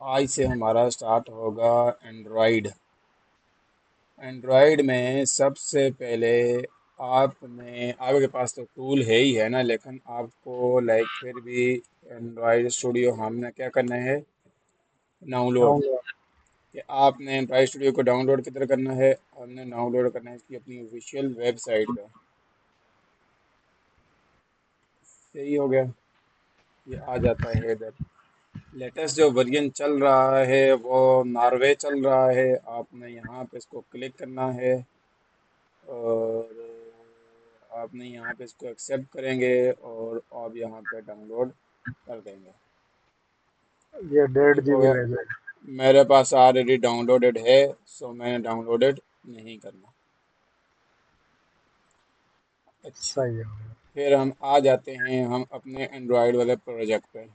आज से हमारा स्टार्ट होगा एंड्रॉयड। एंड्रॉयड में सबसे पहले आपके पास तो टूल है ही है ना, लेकिन आपको लाइक फिर भी एंड्रॉयड स्टूडियो हमने क्या करना है, डाउनलोड। डाउनलोड। कि आपने एंड्रॉयड स्टूडियो को डाउनलोड किधर करना है, हमने डाउनलोड करना है इसकी अपनी ऑफिशियल वेबसाइट पे। सही हो गया, ये आ जाता है इधर। लेटेस्ट जो वर्जन चल रहा है वो नॉर्वे चल रहा है। आपने यहाँ पे इसको क्लिक करना है और आपने यहाँ पे इसको एक्सेप्ट करेंगे और आप यहाँ पे डाउनलोड कर देंगे। ये डेढ़ ठीक जीबी होगा। ले जाएगा। मेरे पास ऑलरेडी डाउनलोडेड है, सो मैंने डाउनलोडेड नहीं करना। अच्छा, सही है। फिर हम आ जाते हैं हम अपने एंड्रॉयड वाले प्रोजेक्ट पे।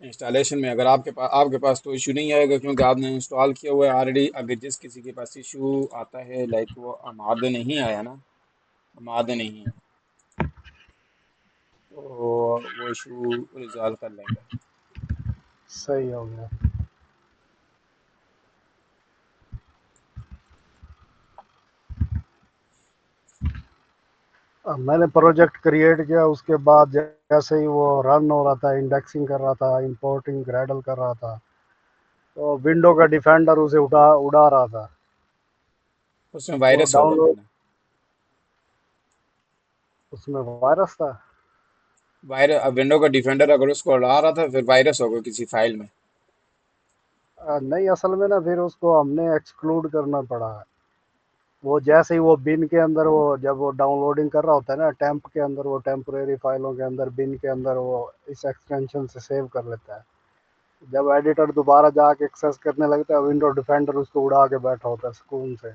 इंस्टॉलेशन में अगर आपके पास तो इशू नहीं आएगा, क्योंकि आपने इंस्टॉल किया हुआ है ऑलरेडी। अगर जिस किसी के पास इशू आता है लाइक वो अमाद नहीं आया ना, अमाद नहीं है, तो वो इशू रिजॉल्व कर लेंगे। सही हो गया। अब मैंने प्रोजेक्ट क्रिएट किया, उसके बाद जैसे ही वो रन हो रहा था, इंडेक्सिंग कर रहा था, इंपोर्टिंग ग्रेडल कर रहा था, तो विंडो का डिफेंडर उसे उड़ा उड़ा रहा था। उसमें तो वायरस होगा फिर डाउनलोड, ना। उसमें वायरस था। वायरस, अब विंडो का डिफेंडर अगर उसको उड़ा रहा था फिर वायरस होगा किसी फाइल में। नहीं, असल में ना फिर उसको हमने एक्सक्लूड करना पड़ा। वो जैसे ही वो बिन के अंदर, वो जब वो डाउनलोडिंग कर रहा होता है ना, टेम्प के अंदर, वो टेम्परेरी फाइलों के अंदर, बिन के अंदर वो इस एक्सटेंशन से सेव कर लेता है। जब एडिटर दोबारा जाके एक्सेस करने लगता है, विंडो डिफेंडर उसको उड़ा के बैठा होता है सुकून से।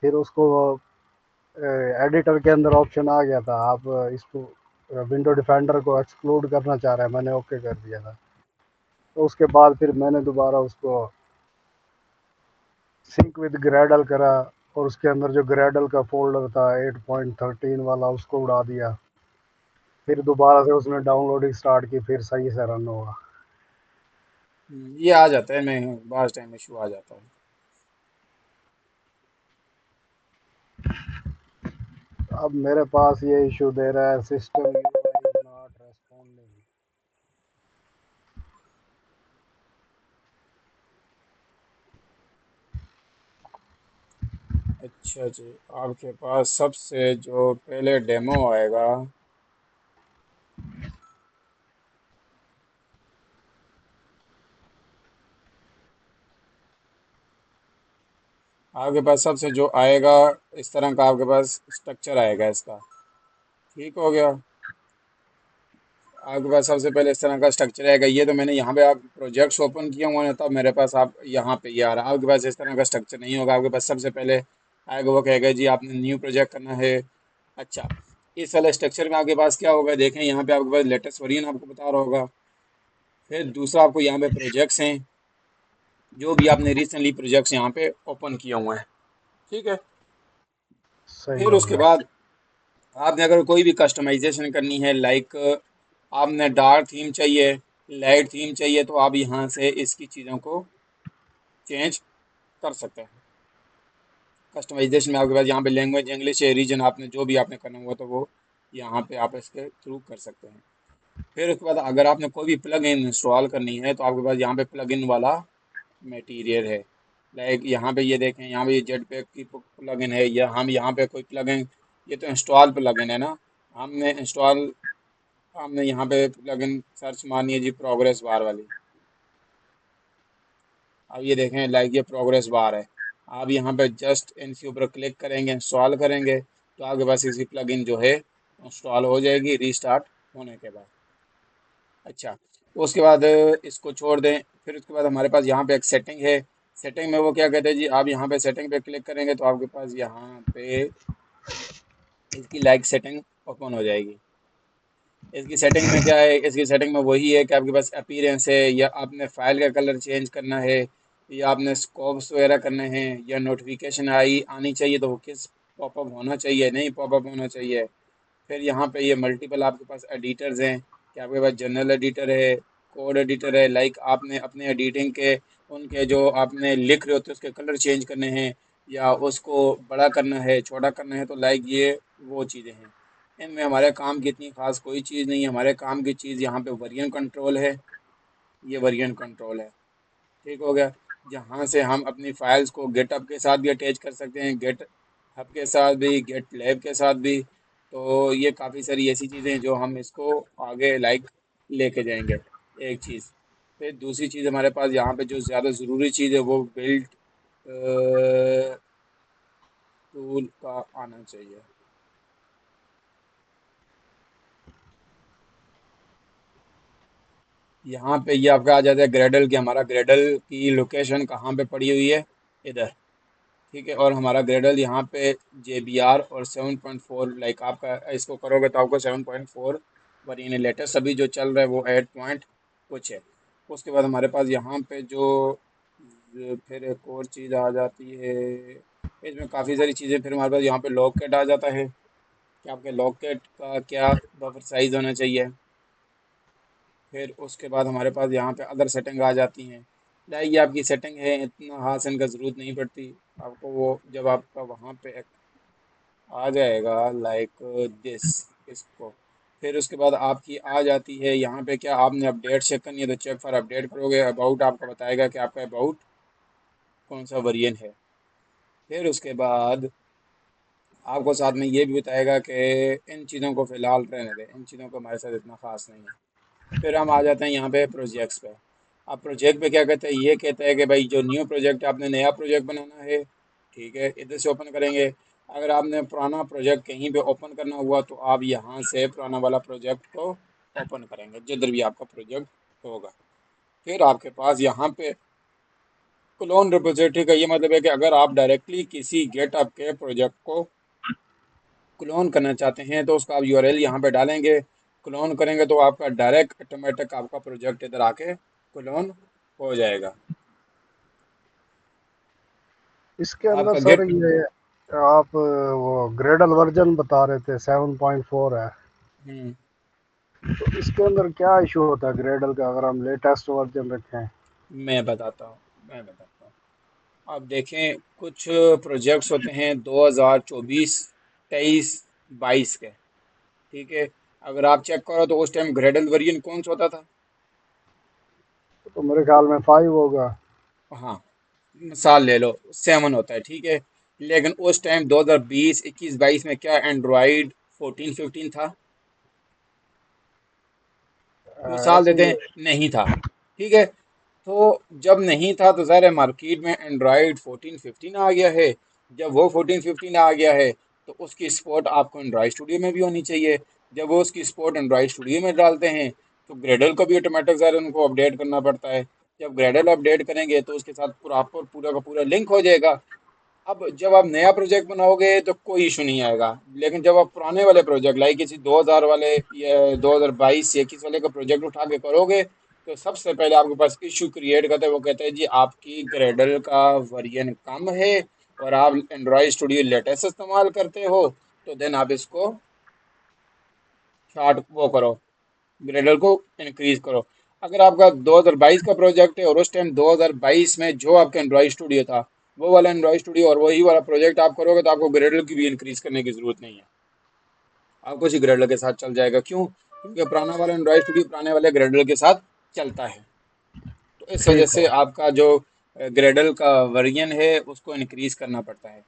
फिर उसको एडिटर के अंदर ऑप्शन आ गया था, आप इसको विंडो डिफेंडर को एक्सक्लूड करना चाह रहे हैं, मैंने ओके कर दिया था। तो उसके बाद फिर मैंने दोबारा उसको सिंक विद ग्रेडल करा, और उसके अंदर जो ग्रेडल का फोल्डर था 8.13 वाला, उसको उड़ा दिया। फिर दोबारा से उसने डाउनलोडिंग स्टार्ट की, फिर सही से रन हुआ। ये आ जाता है, मैं बास टाइम इशू आ जाता है। अब मेरे पास ये इशू दे रहा है, system UI is not responding. अच्छा जी, आपके पास सबसे जो पहले डेमो आएगा, आपके पास सबसे जो आएगा इस तरह का आपके पास स्ट्रक्चर आएगा इसका। ठीक हो गया। आपके पास सबसे पहले इस तरह का स्ट्रक्चर आएगा। ये तो मैंने यहाँ पे आप प्रोजेक्ट्स ओपन किए हुए हैं तब मेरे पास आप यहाँ पे ये आ रहा है। आपके पास इस तरह का स्ट्रक्चर नहीं होगा। आपके पास सबसे पहले आएगा, वो कहेगा जी आपने न्यू प्रोजेक्ट करना है। अच्छा, इस वाले स्ट्रक्चर में आपके पास क्या होगा, देखें यहाँ पे आपके पास लेटेस्ट वर्जन आपको बता रहा होगा। फिर दूसरा आपको यहाँ पे प्रोजेक्ट्स हैं, जो भी आपने रिसेंटली प्रोजेक्ट्स यहाँ पे ओपन किए हुए हैं। ठीक है। सही फिर हो उसके गया। बाद आपने अगर कोई भी कस्टमाइजेशन करनी है लाइक आपने डार्क थीम चाहिए, लाइट थीम चाहिए, तो आप यहाँ से इसकी चीज़ों को चेंज कर सकते हैं। कस्टमाइजेशन में आपके पास यहाँ पे लैंग्वेज इंग्लिश है, रीजन आपने जो भी आपने करना हुआ तो वो यहाँ पे आप इसके थ्रू कर सकते हैं। फिर उसके बाद अगर आपने कोई भी प्लग इन इंस्टॉल करनी है तो आपके पास यहाँ पे प्लग इन वाला मटेरियल है। लाइक यहाँ पे ये देखें, यहाँ पे ये जेट पैक की प्लग इन है, या हम यहाँ पे कोई प्लग इन, ये तो इंस्टॉल प्लग इन है ना। हमने इंस्टॉल हमने यहाँ पे प्लग इन सर्च मारनी है जी, प्रोग्रेस बार वाली। अब ये देखें लाइक ये प्रोग्रेस बार है। आप यहाँ पे जस्ट इनके ऊपर क्लिक करेंगे, इंस्टॉल करेंगे, तो आपके पास इसकी प्लगइन जो है इंस्टॉल हो जाएगी रीस्टार्ट होने के बाद। अच्छा, उसके बाद इसको छोड़ दें। फिर उसके बाद हमारे पास यहाँ पे एक सेटिंग है। सेटिंग में वो क्या कहते हैं जी, आप यहाँ पे सेटिंग पे क्लिक करेंगे तो आपके पास यहाँ पे इसकी लाइक सेटिंग ओपन हो जाएगी। इसकी सेटिंग में क्या है, इसकी सेटिंग में वही है कि आपके पास अपीयरेंस है, या आपने फाइल का कलर चेंज करना है, या आपने स्कोप्स वगैरह करने हैं, या नोटिफिकेशन आई आनी चाहिए तो वो किस पॉपअप होना चाहिए, नहीं पॉपअप होना चाहिए। फिर यहाँ पे ये मल्टीपल आपके पास एडिटर्स हैं कि आपके पास जनरल एडिटर है, कोड एडिटर है, लाइक आपने अपने एडिटिंग के उनके जो आपने लिख रहे होते हैं उसके कलर चेंज करने हैं या उसको बड़ा करना है, छोटा करना है, तो लाइक ये वो चीज़ें हैं। इनमें हमारे काम की इतनी खास कोई चीज़ नहीं है। हमारे काम की चीज़ यहाँ पे वर्जन कंट्रोल है, ये वर्जन कंट्रोल है। ठीक हो गया। जहाँ से हम अपनी फाइल्स को गेटअप के साथ भी अटैच कर सकते हैं, गेट हब के साथ भी, गेट लैब के साथ भी। तो ये काफ़ी सारी ऐसी चीज़ें हैं जो हम इसको आगे लाइक लेके जाएंगे। एक चीज़, फिर दूसरी चीज़ हमारे पास यहाँ पे जो ज़्यादा ज़रूरी चीज़ है वो बिल्ड टूल का आना चाहिए। यहाँ पे ये आपका आ जाता है ग्रेडल, कि हमारा ग्रेडल की लोकेशन कहाँ पे पड़ी हुई है, इधर। ठीक है, और हमारा ग्रेडल यहाँ पे JBR और 7.4, लाइक आपका इसको करोगे तो आपको 7.4 वेरिएंट लेटेस्ट अभी जो चल रहा है वो 8 पॉइंट कुछ है। उसके बाद हमारे पास यहाँ पे जो फिर एक और चीज़ आ जाती है, इसमें काफ़ी सारी चीज़ें। फिर हमारे पास यहाँ पे लॉकेट आ जाता है कि आपके लॉकेट का क्या बफर साइज़ होना चाहिए। फिर उसके बाद हमारे पास यहाँ पे अदर सेटिंग आ जाती हैं। लाइक ये आपकी सेटिंग है, इतना हाथ से इनका ज़रूरत नहीं पड़ती आपको। वो जब आपका वहाँ पे आ जाएगा लाइक दिस, इसको फिर उसके बाद आपकी आ जाती है यहाँ पे, क्या आपने अपडेट चेक करनी है तो चेक फॉर अपडेट करोगे। अबाउट आपका बताएगा कि आपका अबाउट कौन सा वेरिएंट है। फिर उसके बाद आपको साथ में ये भी बताएगा कि इन चीज़ों को फ़िलहाल रहने दें, इन चीज़ों को हमारे साथ इतना ख़ास नहीं है। फिर हम आ जाते हैं यहाँ पे प्रोजेक्ट्स पे। अब प्रोजेक्ट पे क्या कहते हैं, ये कहते हैं कि भाई जो न्यू प्रोजेक्ट आपने नया प्रोजेक्ट बनाना है, ठीक है, इधर से ओपन करेंगे। अगर आपने पुराना प्रोजेक्ट कहीं पे ओपन करना हुआ तो आप यहाँ से पुराना वाला प्रोजेक्ट को ओपन करेंगे जिधर भी आपका प्रोजेक्ट होगा। फिर आपके पास यहाँ पे क्लोन रिपोजिटरी का ये मतलब है कि अगर आप डायरेक्टली किसी गेटअप के प्रोजेक्ट को क्लोन करना चाहते हैं तो उसका आप यूआरएल यहाँ पे डालेंगे, क्लोन करेंगे तो आपका डायरेक्ट ऑटोमेटिक आपका प्रोजेक्ट इधर आके क्लोन हो जाएगा। इसके अंदर आपका सर गेट। ये आप वो ग्रेडल वर्जन बता रहे थे 7.4 है, हम्म, तो इसके अंदर क्या इशू होता है ग्रेडल का अगर हम लेटेस्ट वर्जन रखें? मैं बताता हूँ, मैं बताता हूँ। आप देखें, कुछ प्रोजेक्ट्स होते हैं 2024, 23, 22 के। ठीक है, अगर आप चेक करो तो उस टाइम ग्रेडल वेरिएंट कौन सा होता था। तो मेरे ख्याल में 5 होगा। हाँ, साल ले लो, 7 होता है, ठीक है। लेकिन उस टाइम 2020, 21, 22 में क्या एंड्रॉइड 14, 15 था? मिसाल ऐसे देते ही हैं, नहीं था। ठीक है, तो जब नहीं था तो ज़ाहिर है मार्केट में एंड्रॉयड 14, 15 आ गया है। जब वो 14, 15 आ गया है तो उसकी सपोर्ट आपको एंड्रॉयड स्टूडियो में भी होनी चाहिए। जब वो उसकी सपोर्ट एंड्रॉयड स्टूडियो में डालते हैं तो ग्रेडल को भी ऑटोमेटिक ज़ाहिर है उनको अपडेट करना पड़ता है। जब ग्रेडल अपडेट करेंगे तो उसके साथ प्रॉपर पूरा का पूरा लिंक हो जाएगा। अब जब आप नया प्रोजेक्ट बनाओगे तो कोई इशू नहीं आएगा। लेकिन जब आप पुराने वाले प्रोजेक्ट लाइक किसी 2000 वाले या 2022 या 21 वाले का प्रोजेक्ट उठा के करोगे तो सबसे पहले आपके पास इशू क्रिएट करते हैं। वो कहते हैं जी आपकी ग्रेडल का वर्जन कम है और आप एंड्रॉयड स्टूडियो लेटेस्ट इस्तेमाल करते हो, तो देन आप इसको शार्ट वो करो, ग्रेडल को इंक्रीज करो। अगर आपका 2022 का प्रोजेक्ट है और उस टाइम 2022 में जो आपका एंड्रॉइड स्टूडियो था वो वाला एंड्रॉइड स्टूडियो और वही वाला प्रोजेक्ट आप करोगे तो आपको ग्रेडल की भी इंक्रीज करने की जरूरत नहीं है, आपको उसी ग्रेडल के साथ चल जाएगा। क्यों? क्योंकि पुराना वाला एंड्रॉइड स्टूडियो पुराने वाले ग्रेडल के साथ चलता है। तो इस वजह ठीक से है। आपका जो ग्रेडल का वर्जन है उसको इंक्रीज करना पड़ता है।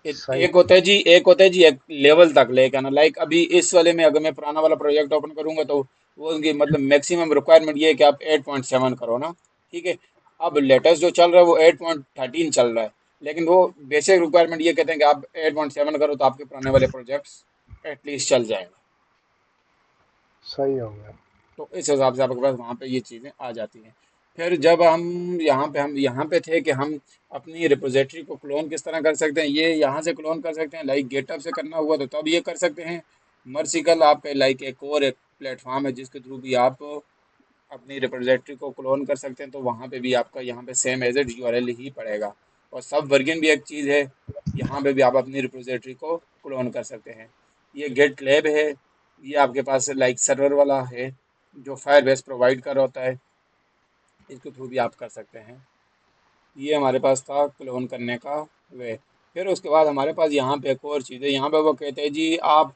सही। एक होता है जी, एक होता है जी एक लेवल तक लेके आना। लाइक अभी इस वाले में अगर मैं पुराना वाला प्रोजेक्ट ओपन करूंगा तो वो उनकी मतलब मैक्सिमम रिक्वायरमेंट ये है कि आप 8.7 करो ना। ठीक है, अब लेटेस्ट जो चल रहा है वो 8.13 चल रहा है, लेकिन वो बेसिक रिक्वायरमेंट ये कहते हैं कि आप 8.7 करो तो आपके पुराने वाले प्रोजेक्ट्स एटलीस्ट चल जाएंगे। सही हो गया। तो इस हिसाब से आपके पास वहाँ पे ये चीज़ें आ जाती हैं। फिर जब हम यहाँ पे थे कि हम अपनी रिपोजिटरी को क्लोन किस तरह कर सकते हैं, ये यहाँ से क्लोन कर सकते हैं। लाइक गेटअप से करना हुआ तो तब ये कर सकते हैं। मर्सिकल आप लाइक एक और एक प्लेटफॉर्म है जिसके थ्रू भी आप अपनी रिपोजिटरी को क्लोन कर सकते हैं। तो वहाँ पे भी आपका यहाँ पे सेम एज इट यूआरएल ही पड़ेगा। और सब वर्जन भी एक चीज़ है, यहाँ पे भी आप अपनी रिपोजिटरी को क्लोन कर सकते हैं। ये गेट लैब है, ये आपके पास लाइक सर्वर वाला है जो फायरबेस प्रोवाइड कर रहा होता है, इसके थ्रू भी आप कर सकते हैं। ये हमारे पास था क्लोन करने का वे। फिर उसके बाद हमारे पास यहाँ पे एक और चीज़ है, यहाँ पे वो कहते हैं जी आप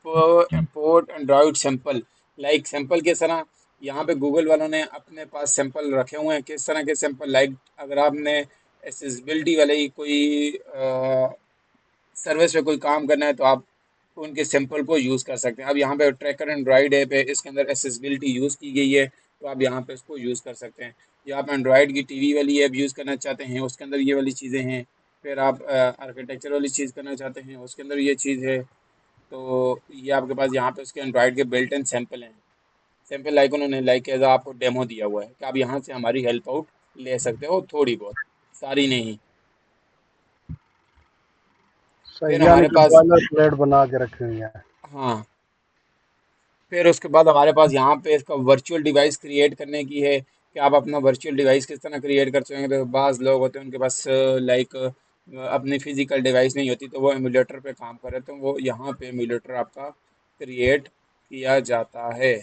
import Android sample, like sample किस तरह, यहाँ पे गूगल वालों ने अपने पास सैंपल रखे हुए हैं। किस तरह के सैंपल, लाइक अगर आपने एसेसिबिलिटी वाले ही कोई सर्विस पे कोई काम करना है तो आप उनके सैंपल को यूज़ कर सकते हैं। अब यहाँ पे ट्रैकर एंड्रॉइड ऐप है, इसके अंदर एसेसिबिलिटी यूज़ की गई है, तो आप यहाँ पे इसको यूज़ कर सकते हैं। या आप एंड्रॉइड की टीवी वाली ऐप यूज़ करना चाहते हैं, उसके अंदर ये वाली चीज़ें हैं। फिर आप आर्किटेक्चर वाली चीज़ करना चाहते हैं, उसके अंदर ये चीज़ है। तो ये आपके पास यहाँ पे उसके एंड्रॉइड के बिल्ट इन सैंपल हैं। सैंपल लाइक उन्होंने लाइक एज आपको डेमो दिया हुआ है कि आप यहाँ से हमारी हेल्प आउट ले सकते हो, थोड़ी बहुत, सारी नहीं। फिर सही, यानी हमारे कि पास, बॉयलर प्लेट बना के रखी हुई है। हाँ, फिर उसके बाद हमारे पास यहाँ पे इसका वर्चुअल डिवाइस क्रिएट करने की है कि आप अपना वर्चुअल डिवाइस किस तरह क्रिएट कर सकेंगे। तो बाज़ लोग होते हैं उनके पास लाइक अपनी फिजिकल डिवाइस नहीं होती, तो वो एमुलेटर पे काम कर रहे हैं, तो वो यहाँ पे एमुलेटर आपका क्रिएट किया जाता है।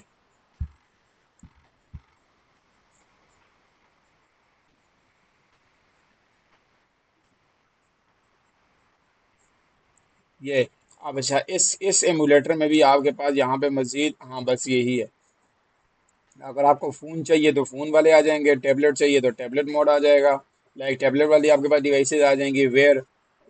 ये अब अच्छा, इस एमुलेटर में भी आपके पास यहाँ पे मज़ीद, हाँ बस यही है। अगर आपको फ़ोन चाहिए तो फ़ोन वाले आ जाएंगे, टैबलेट चाहिए तो टैबलेट मोड आ जाएगा। लाइक टैबलेट वाली आपके पास डिवाइसेस आ जाएंगी। वेयर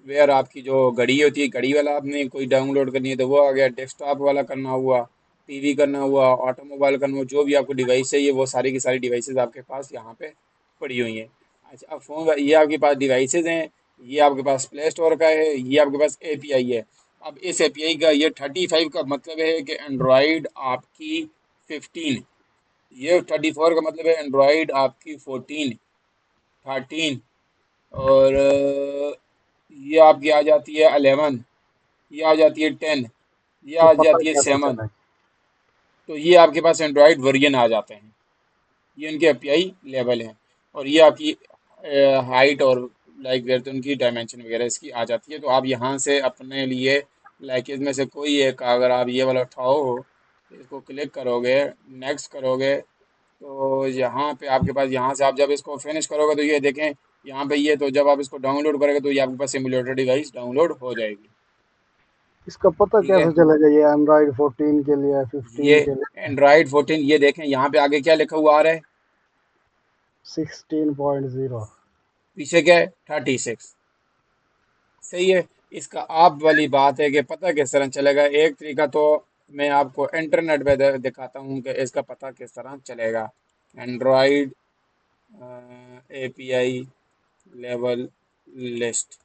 वेयर आपकी जो घड़ी होती है, घड़ी वाला आपने कोई डाउनलोड करनी है तो वो आ गया। डेस्कटॉप वाला करना हुआ, टीवी करना हुआ, ऑटोमोबाइल करना हुआ, जो भी आपको डिवाइस चाहिए वो सारी की सारी डिवाइसेस आपके पास यहाँ पे पड़ी हुई हैं। अच्छा, अब फ़ोन, ये आपके पास डिवाइसेस हैं, ये आपके पास प्ले स्टोर का है, ये आपके पास एपीआई है। अब इस एपीआई का ये 35 का मतलब है कि एंड्रॉयड आपकी 15, ये 34 का मतलब है एंड्रॉयड आपकी 14, 13, और ये आपकी आ जाती है 11, ये आ जाती है 10, ये ये आ पता जाती है कैसे 7। चलेगा? तो ये आपके पास एंड्रॉयड वर्जन आ जाते हैं, ये उनके एपीआई लेवल हैं। और ये आपकी हाइट और लाइक वेट, उनकी डायमेंशन वगैरह इसकी आ जाती है। तो आप यहाँ से अपने लिए लाइक इसमें से कोई एक, अगर आप ये वाला उठाओ, इसको क्लिक करोगे, नेक्स्ट करोगे, तो यहाँ पे आपके पास, यहाँ से आप जब इसको फिनिश करोगे तो ये देखें यहाँ पे, ये तो जब आप इसको डाउनलोड करोगे तो ये आपके पास सिमुलेटर डिवाइस डाउनलोड हो जाएगी। इसका पता ठीक है, कैसे चलेगा ये एंड्रॉइड 14 के लिए, ये 15 के लिए, एंड्रॉयड 14, ये देखें यहाँ पे आगे क्या लिखा हुआ आ रहा है, 16.0? पीछे क्या है, 36। सही है। इसका आप वाली बात है कि पता किस तरह चलेगा। एक तरीका तो मैं आपको इंटरनेट पे दिखाता हूँ कि इसका पता किस तरह चलेगा। एंड्रॉयड एपीआई लेवल लिस्ट,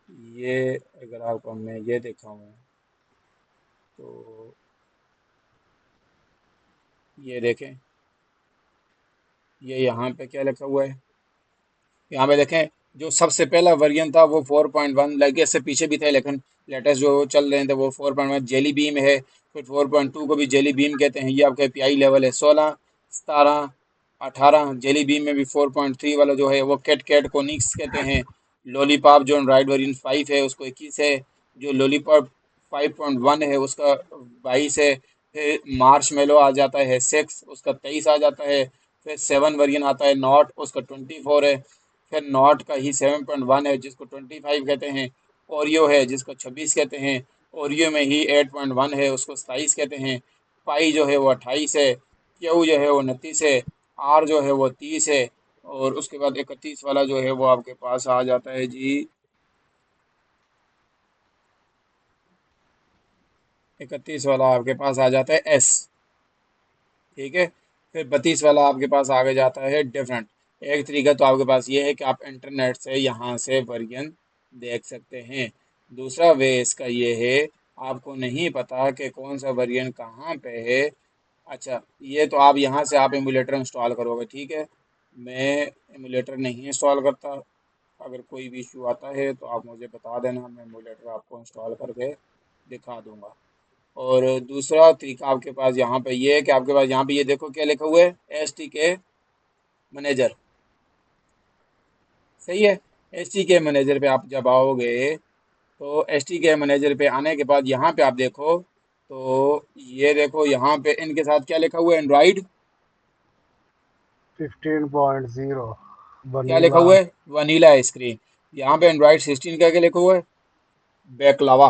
ये अगर आपको मैं ये दिखाऊं तो ये देखें, ये यहाँ पे क्या लिखा हुआ है, यहाँ पे देखें, जो सबसे पहला वर्जन था वो 4.1, लाइक इससे पीछे भी थे लेकिन लेटेस्ट जो चल रहे थे वो 4.1 जेली बीम है। फिर 4.2 को भी जेली बीम कहते हैं। ये आपका एपीआई लेवल है 16, 17, 18। जेली बीम में भी 4.3 वाला जो है वो कैट कैट कोनिक्स कहते हैं। लॉलीपॉप जो एंड्रॉइड वर्जन 5 है उसको 21 है। जो लॉलीपॉप 5.1 है उसका 22 है। फिर मार्श मेलो आ जाता है 6, उसका 23 आ जाता है। फिर 7 वर्जन आता है नॉट, उसका 24 है। फिर नॉट का ही 7.1 है जिसको 25 कहते हैं। ओरियो है जिसको 26 कहते हैं। ओरियो में ही 8.1 है उसको 27 कहते हैं। पाई जो है वो 28 है। क्यू जो है वो 29 है। आर जो है वो 30 है। और उसके बाद 31 वाला जो है वो आपके पास आ जाता है जी, 31 वाला आपके पास आ जाता है एस। ठीक है। फिर 32 वाला आपके पास आगे जाता है डिफरेंट। एक तरीका तो आपके पास ये है कि आप इंटरनेट से यहाँ से वर्जन देख सकते हैं। दूसरा वे इसका ये है, आपको नहीं पता कि कौन सा वर्जन कहाँ पे है। अच्छा, ये तो आप यहाँ से आप एमुलेटर इंस्टॉल करोगे, ठीक है। मैं एमुलेटर नहीं इंस्टॉल करता। अगर कोई भी इशू आता है तो आप मुझे बता देना, मैं एमुलेटर आपको इंस्टॉल करके दिखा दूंगा। और दूसरा तरीका आपके पास यहाँ पे ये है कि आपके पास यहाँ पे ये देखो क्या लिखा हुआ है, एस टी के मैनेजर। सही है। एस टी के मैनेजर पे आप जब आओगे, तो एस टी के मैनेजर पे आने के बाद यहाँ पे आप देखो, तो ये देखो यहाँ पे इनके साथ क्या लिखा हुआ है, एंड्रॉइड। 15.0 क्या लिखा वनीला। हुआ है, वनीला स्क्रीन। यहाँ पे एंड्रॉइड 16 का क्या लिखा हुआ है, बैकलावा।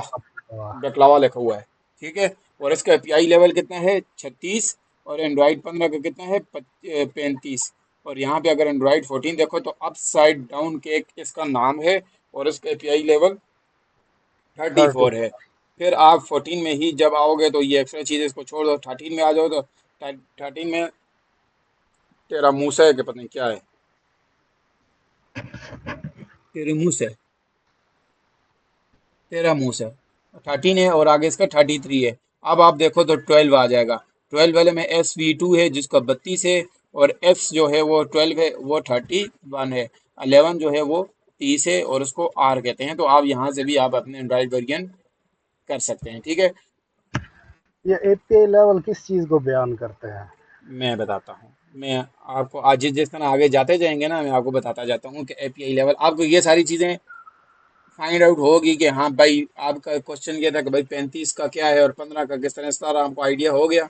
बैकलावा लिखा हुआ है। ठीक है। और इसका एपीआई लेवल कितना है, 36। और एंड्रॉइड 15 का कितना है, 35। और यहाँ पे अगर एंड्रॉइड 14 देखो तो अपसाइड डाउन केक इसका नाम है, और इसका एपीआई लेवल 30। 34 है। फिर आप 14 में ही जब आओगे तो ये एक्स्ट्रा चीज़ इसको छोड़ दो, 13 में आ जाओ तो 13 में तेरा मूसा है कि पता नहीं क्या है, तेरी मूस है, तेरह मूस है। 13 है और आगे इसका 33 है। अब आप देखो तो 12 आ जाएगा। 12 वाले में SV2 है जिसका 32 है। और एफ जो है वो 12 है, वो 31 है। 11 जो है वो 30 है, और उसको आर कहते हैं। तो आप यहाँ से भी आप अपने एंड्रॉइड वेरिएंट कर सकते हैं। ठीक है। ये एपीआई लेवल किस चीज़ को बयान करते हैं? मैं बताता हूँ। मैं आपको आज जिस जिस तरह आगे जाते जाएंगे ना, मैं आपको बताता जाता हूँ कि एपीआई लेवल आपको ये सारी चीज़ें फाइंड आउट होगी कि हाँ भाई, आपका क्वेश्चन ये था कि भाई 35 का क्या है और 15 का किस तरह, सारा हमको आइडिया हो गया।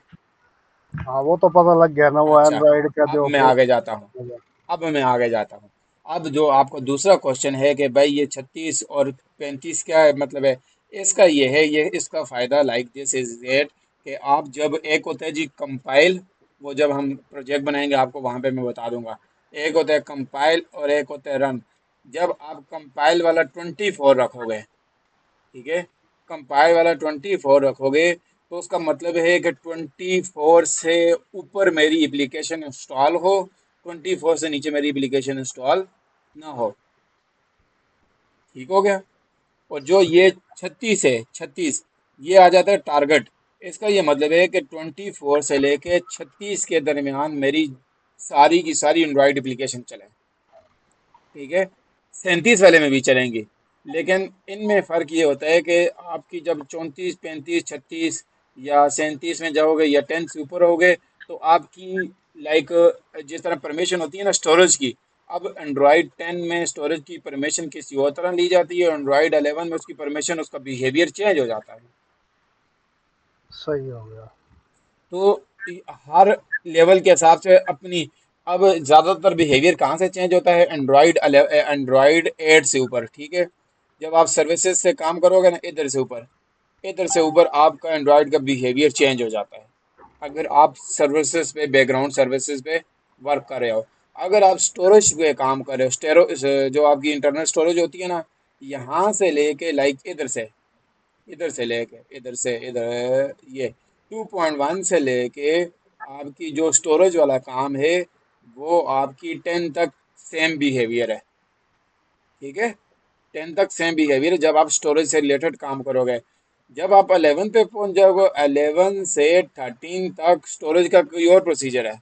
हाँ, वो तो पता लग गया ना, वो अच्छा, एंड्रॉइड का अब जो मैं आगे जाता हूँ। प्रोसेसर। अब मैं आगे जाता हूँ। अब जो आपको दूसरा क्वेश्चन है कि भाई ये 36 और 35 क्या है, मतलब है इसका, ये है, ये इसका फायदा लाइक दिस इज दैट कि आप जब, एक होता है जी कंपाइल, वो जब हम प्रोजेक्ट बनाएंगे आपको वहां पे मैं बता दूंगा। एक होता है कंपाइल और एक होता है रन। जब आप कंपाइल वाला 24 रखोगे, ठीक है, कंपाइल वाला 24 रखोगे, तो उसका मतलब है कि 24 से ऊपर मेरी एप्लीकेशन इंस्टॉल हो, 24 से नीचे मेरी एप्लीकेशन इंस्टॉल ना हो। ठीक हो गया। और जो ये 36 है, 36, ये आ जाता है टारगेट। इसका ये मतलब है कि 24 से लेके 36 के दरमियान मेरी सारी की सारी एंड्रॉइड एप्लीकेशन चले। ठीक है। 37 वाले में भी चलेंगे, लेकिन इनमें फ़र्क ये होता है कि आपकी जब 34, 35, 36 या 37 में जाओगे या 10 से ऊपर होगे, तो आपकी लाइक जिस तरह परमिशन होती है ना स्टोरेज की, अब एंड्रॉयड 10 में स्टोरेज की परमिशन किसी और तरह ली जाती है, और एंड्रॉयड 11 में उसकी परमिशन, उसका बिहेवियर चेंज हो जाता है। सही हो गया। तो हर लेवल के हिसाब से अपनी, अब ज्यादातर बिहेवियर कहाँ से चेंज होता है, एंड्रॉइड 8 से ऊपर। ठीक है। जब आप सर्विसेज से काम करोगे ना, इधर से ऊपर आपका एंड्रॉइड का बिहेवियर चेंज हो जाता है। अगर आप सर्विसेज पे, बैकग्राउंड सर्विसेज पे वर्क कर रहे हो, अगर आप स्टोरेज पे काम कर रहे हो, जो आपकी इंटरनल स्टोरेज होती है ना, यहाँ से लेके लाइक इधर से लेके इधर से इधर, ये 2.1 से लेके आपकी जो स्टोरेज वाला काम है, वो आपकी 10 तक सेम बिहेवियर है। ठीक है। 10 तक सेम बिहेवियर जब आप स्टोरेज से रिलेटेड काम करोगे। जब आप 11 पे पहुंच जाओगे, 11 से 13 तक स्टोरेज का कोई और प्रोसीजर है।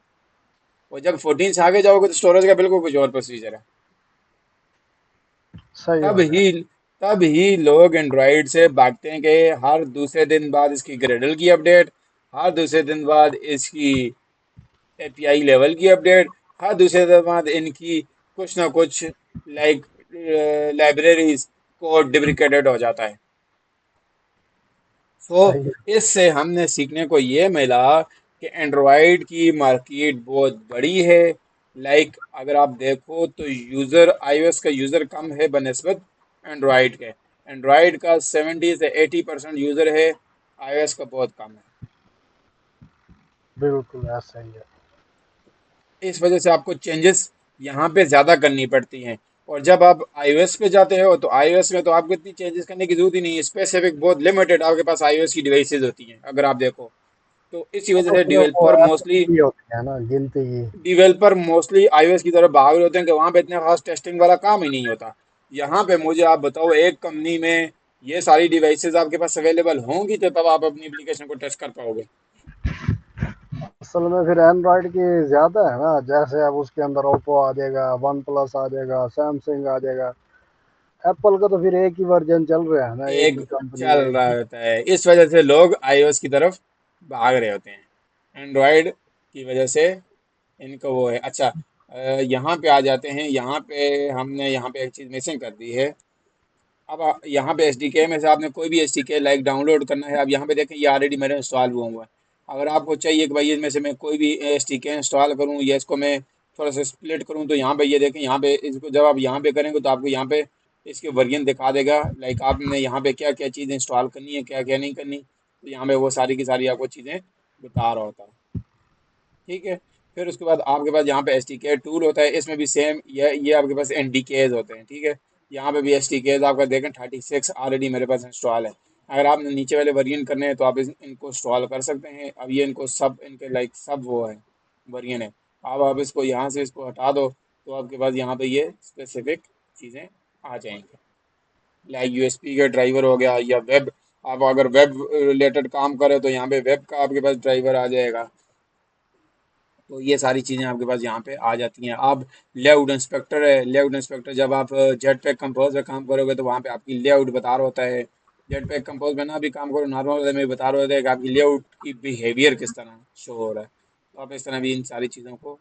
और जब 14 से आगे जाओगे तो स्टोरेज का बिल्कुल कुछ और प्रोसीजर है। सही तब हो गया। ही तब ही लोग एंड्रॉइड से भागते हैं कि हर दूसरे दिन बाद इसकी ग्रेडल की अपडेट, हर दूसरे दिन बाद इसकी एपीआई लेवल की अपडेट, हर दूसरे दिन बाद इनकी कुछ ना कुछ लाइक लाइब्रेरीज को डिप्रिकेटेड हो जाता है। सो सही है। इससे हमने सीखने को ये मिला कि एंड्रॉयड की मार्केट बहुत बड़ी है। लाइक अगर आप देखो तो यूज़र, आईओएस का यूज़र कम है बनस्बत एंड्रॉयड के। एंड्रॉयड का 70 से 80% यूज़र है, आईओएस का बहुत कम है। बिल्कुल ऐसा ही है। इस वजह से आपको चेंजेस यहाँ पे ज़्यादा करनी पड़ती हैं। और जब आप iOS पे जाते हो तो iOS में तो आपको इतनी चेंजेस करने की जरूरत ही नहीं है, स्पेसिफिक बहुत लिमिटेड आपके पास iOS की डिवाइसेज होती हैं अगर आप देखो। तो इसी वजह तो से फिर वो ऐप की होती है ना गिनती की। डिवेलपर मोस्टली iOS की तरफ भाग रहे होते हैं कि वहाँ पे इतने खास टेस्टिंग वाला काम ही नहीं होता। यहाँ पे मुझे आप बताओ, एक कंपनी में ये सारी डिवाइसेज आपके पास अवेलेबल होंगी तो तब आप अपनी एप्लीकेशन को टेस्ट कर पाओगे। असल में फिर एंड्रॉयड की ज़्यादा है ना, जैसे अब उसके अंदर ओप्पो आ जाएगा, वन प्लस आ जाएगा, सैमसंग आ जाएगा। एप्पल का तो फिर एक ही वर्जन चल रहा है ना, एक एक ही कंपनी चल एक रहा ही। होता है, इस वजह से लोग iOS की तरफ भाग रहे होते हैं। एंड्रॉयड की वजह से इनको वो है। अच्छा, यहाँ पे आ जाते हैं। यहाँ पे हमने यहाँ पे एक चीज़ मिसिंग कर दी है। अब यहाँ पे एसडीके में से आपने कोई भी एसडीके लाइक डाउनलोड करना है। अब यहाँ पे देखें, ये ऑलरेडी मेरे इंस्टॉल हुआ हुआ है। अगर आपको चाहिए कि भाई इसमें से मैं कोई भी एसडीके इंस्टॉल करूँ या इसको मैं थोड़ा सा स्प्लिट करूँ, तो यहाँ पे ये देखें, यहाँ पे इसको जब आप यहाँ पे करेंगे तो आपको यहाँ पे इसके वर्जन दिखा देगा। लाइक आपने यहाँ पे क्या क्या चीज़ इंस्टॉल करनी है, क्या क्या नहीं करनी, तो यहाँ पे वो सारी की सारी आपको चीज़ें बता रहा होता है। ठीक है। फिर उसके बाद आपके पास यहाँ पे एस टी के टूल होता है। इसमें भी सेम ये आपके पास एन डी केज होते हैं। ठीक है। यहाँ पे भी एस टी केज आपका देखें 36 ऑलरेडी मेरे पास इंस्टॉल है। अगर आपने नीचे वाले वर्जन करने हैं तो आप इनको इंस्टॉल कर सकते हैं। अब ये इनको सब इनके लाइक सब वो है वर्जन है। अब आप इसको यहाँ से इसको हटा दो तो आपके पास यहाँ पे ये स्पेसिफिक चीज़ें आ जाएंगी। लाइक यूएसपी का ड्राइवर हो गया या वेब, आप अगर वेब रिलेटेड काम करें तो यहाँ पे वेब का आपके पास ड्राइवर आ जाएगा। तो ये सारी चीज़ें आपके पास यहाँ पे आ जाती हैं। अब लेआउट इंस्पेक्टर है। लेआउट इंस्पेक्टर जब आप जेट पैक कंपोज में काम करोगे तो वहाँ पे आपकी लेआउट बता रहा होता है। जेट पैक कंपोज में ना भी काम करो, नॉर्मल वाले में भी बता रहा होता है कि आपकी लेआउट की बिहेवियर किस तरह शो हो रहा है। तो आप इस तरह भी इन सारी चीज़ों को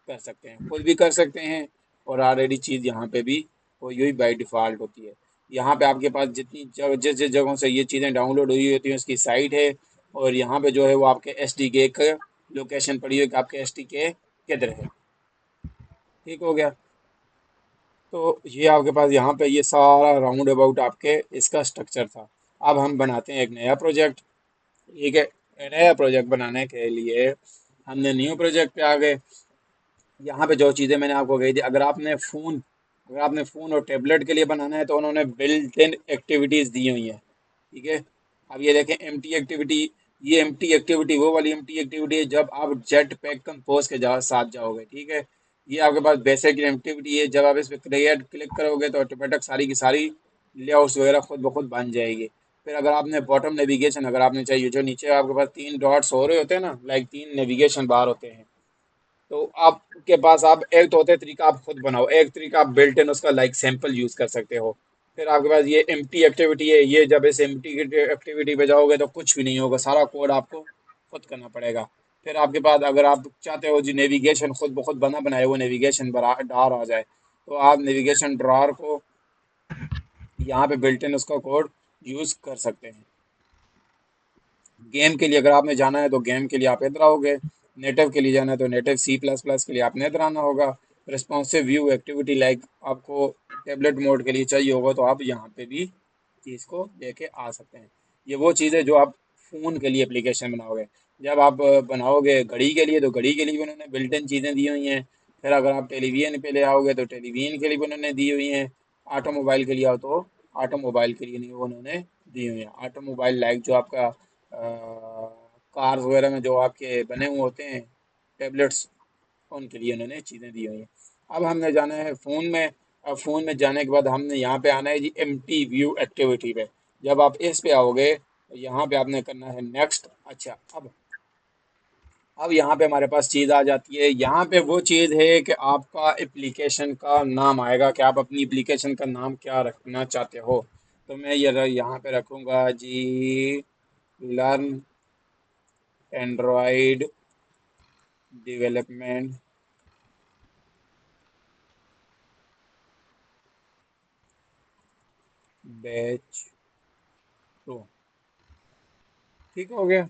कर सकते हैं, खुद भी कर सकते हैं। और ऑलरेडी चीज़ यहाँ पे भी हुई हुई बाई डिफ़ॉल्ट होती है। यहाँ पे आपके पास जितनी जिस जिस जगहों से ये चीज़ें डाउनलोड हुई होती हैं उसकी साइट है। और यहाँ पे जो है वो आपके एस डी के लोकेशन पड़ी हुई कि आपके एस टी के किधर है। ठीक हो गया। तो ये आपके पास यहाँ पे ये सारा राउंड अबाउट आपके इसका स्ट्रक्चर था। अब हम बनाते हैं एक नया प्रोजेक्ट। ठीक है। नया प्रोजेक्ट बनाने के लिए हमने न्यू प्रोजेक्ट पे आ गए। यहाँ पे जो चीज़ें मैंने आपको कही थी, अगर आपने फ़ोन और टैबलेट के लिए बनाना है तो उन्होंने बिल्ट इन एक्टिविटीज़ दी हुई हैं। ठीक है। अब ये देखें एम्प्टी एक्टिविटी। ये एम्प्टी एक्टिविटी वो वाली एम्प्टी एक्टिविटी है जब आप जेट पैक कंपोज के साथ जाओगे। ठीक है। ये आपके पास बेसिक एक्टिविटी है। जब आप इस पर क्रिएट क्लिक करोगे तो ऑटोमेटिक सारी की सारी लेआउट्स वगैरह खुद ब खुद बन जाएगी। फिर अगर आपने बॉटम नेविगेशन अगर आपने चाहिए, जो नीचे आपके पास 3 डॉट्स हो रहे होते हैं ना, लाइक 3 नेविगेशन बार होते हैं, तो आपके पास आप एक तो होते हैं तरीका आप खुद बनाओ, एक तरीका आप बिल्ट इन उसका लाइक सैंपल यूज कर सकते हो। फिर आपके पास ये एम्प्टी एक्टिविटी है। ये जब इस एम्प्टी एक्टिविटी पे जाओगे तो कुछ भी नहीं होगा, सारा कोड आपको खुद करना पड़ेगा। फिर आपके पास अगर आप चाहते हो जी नेविगेशन खुद ब खुद बना बनाए वो नेविगेशन डार आ जाए, तो आप नेविगेशन ड्रॉर को यहाँ पे बिल्ट इन उसका कोड यूज कर सकते हैं। गेम के लिए अगर आपने जाना है तो गेम के लिए आप इधर आओगे। नेटिव के लिए जाना है तो नेटिव सी प्लस प्लस के लिए आपने इधर आना होगा। रिस्पॉन्सिव व्यू एक्टिविटी लाइक आपको टेबलेट मोड के लिए चाहिए होगा तो आप यहाँ पे भी चीज़ को लेके आ सकते हैं। ये वो चीज़ है जो आप फ़ोन के लिए एप्लीकेशन बनाओगे। जब आप बनाओगे घड़ी के लिए तो घड़ी के लिए भी उन्होंने बिल्ट इन चीज़ें दी हुई हैं। फिर अगर आप टेलीविज़न पे ले आओगे तो टेलीविज़न के लिए भी उन्होंने दी हुई हैं। ऑटोमोबाइल के लिए आओ तो ऑटोमोबाइल के लिए नहीं वो उन्होंने दी हुई हैं। ऑटोमोबाइल लाइक जो आपका कार्स वगैरह में जो आपके बने हुए होते हैं टेबलेट्स, उनके लिए उन्होंने चीज़ें दी हुई हैं। अब हमने जाना है फ़ोन में। अब फ़ोन में जाने के बाद हमने यहाँ पे आना है जी एम्प्टी व्यू एक्टिविटी पे। जब आप इस पे आओगे तो यहाँ पे आपने करना है नेक्स्ट। अच्छा, अब यहाँ पे हमारे पास चीज़ आ जाती है। यहाँ पे वो चीज़ है कि आपका एप्लीकेशन का नाम आएगा कि आप अपनी एप्लीकेशन का नाम क्या रखना चाहते हो। तो मैं ये यहाँ पे रखूँगा जी learn Android development batch two. ठीक हो गया।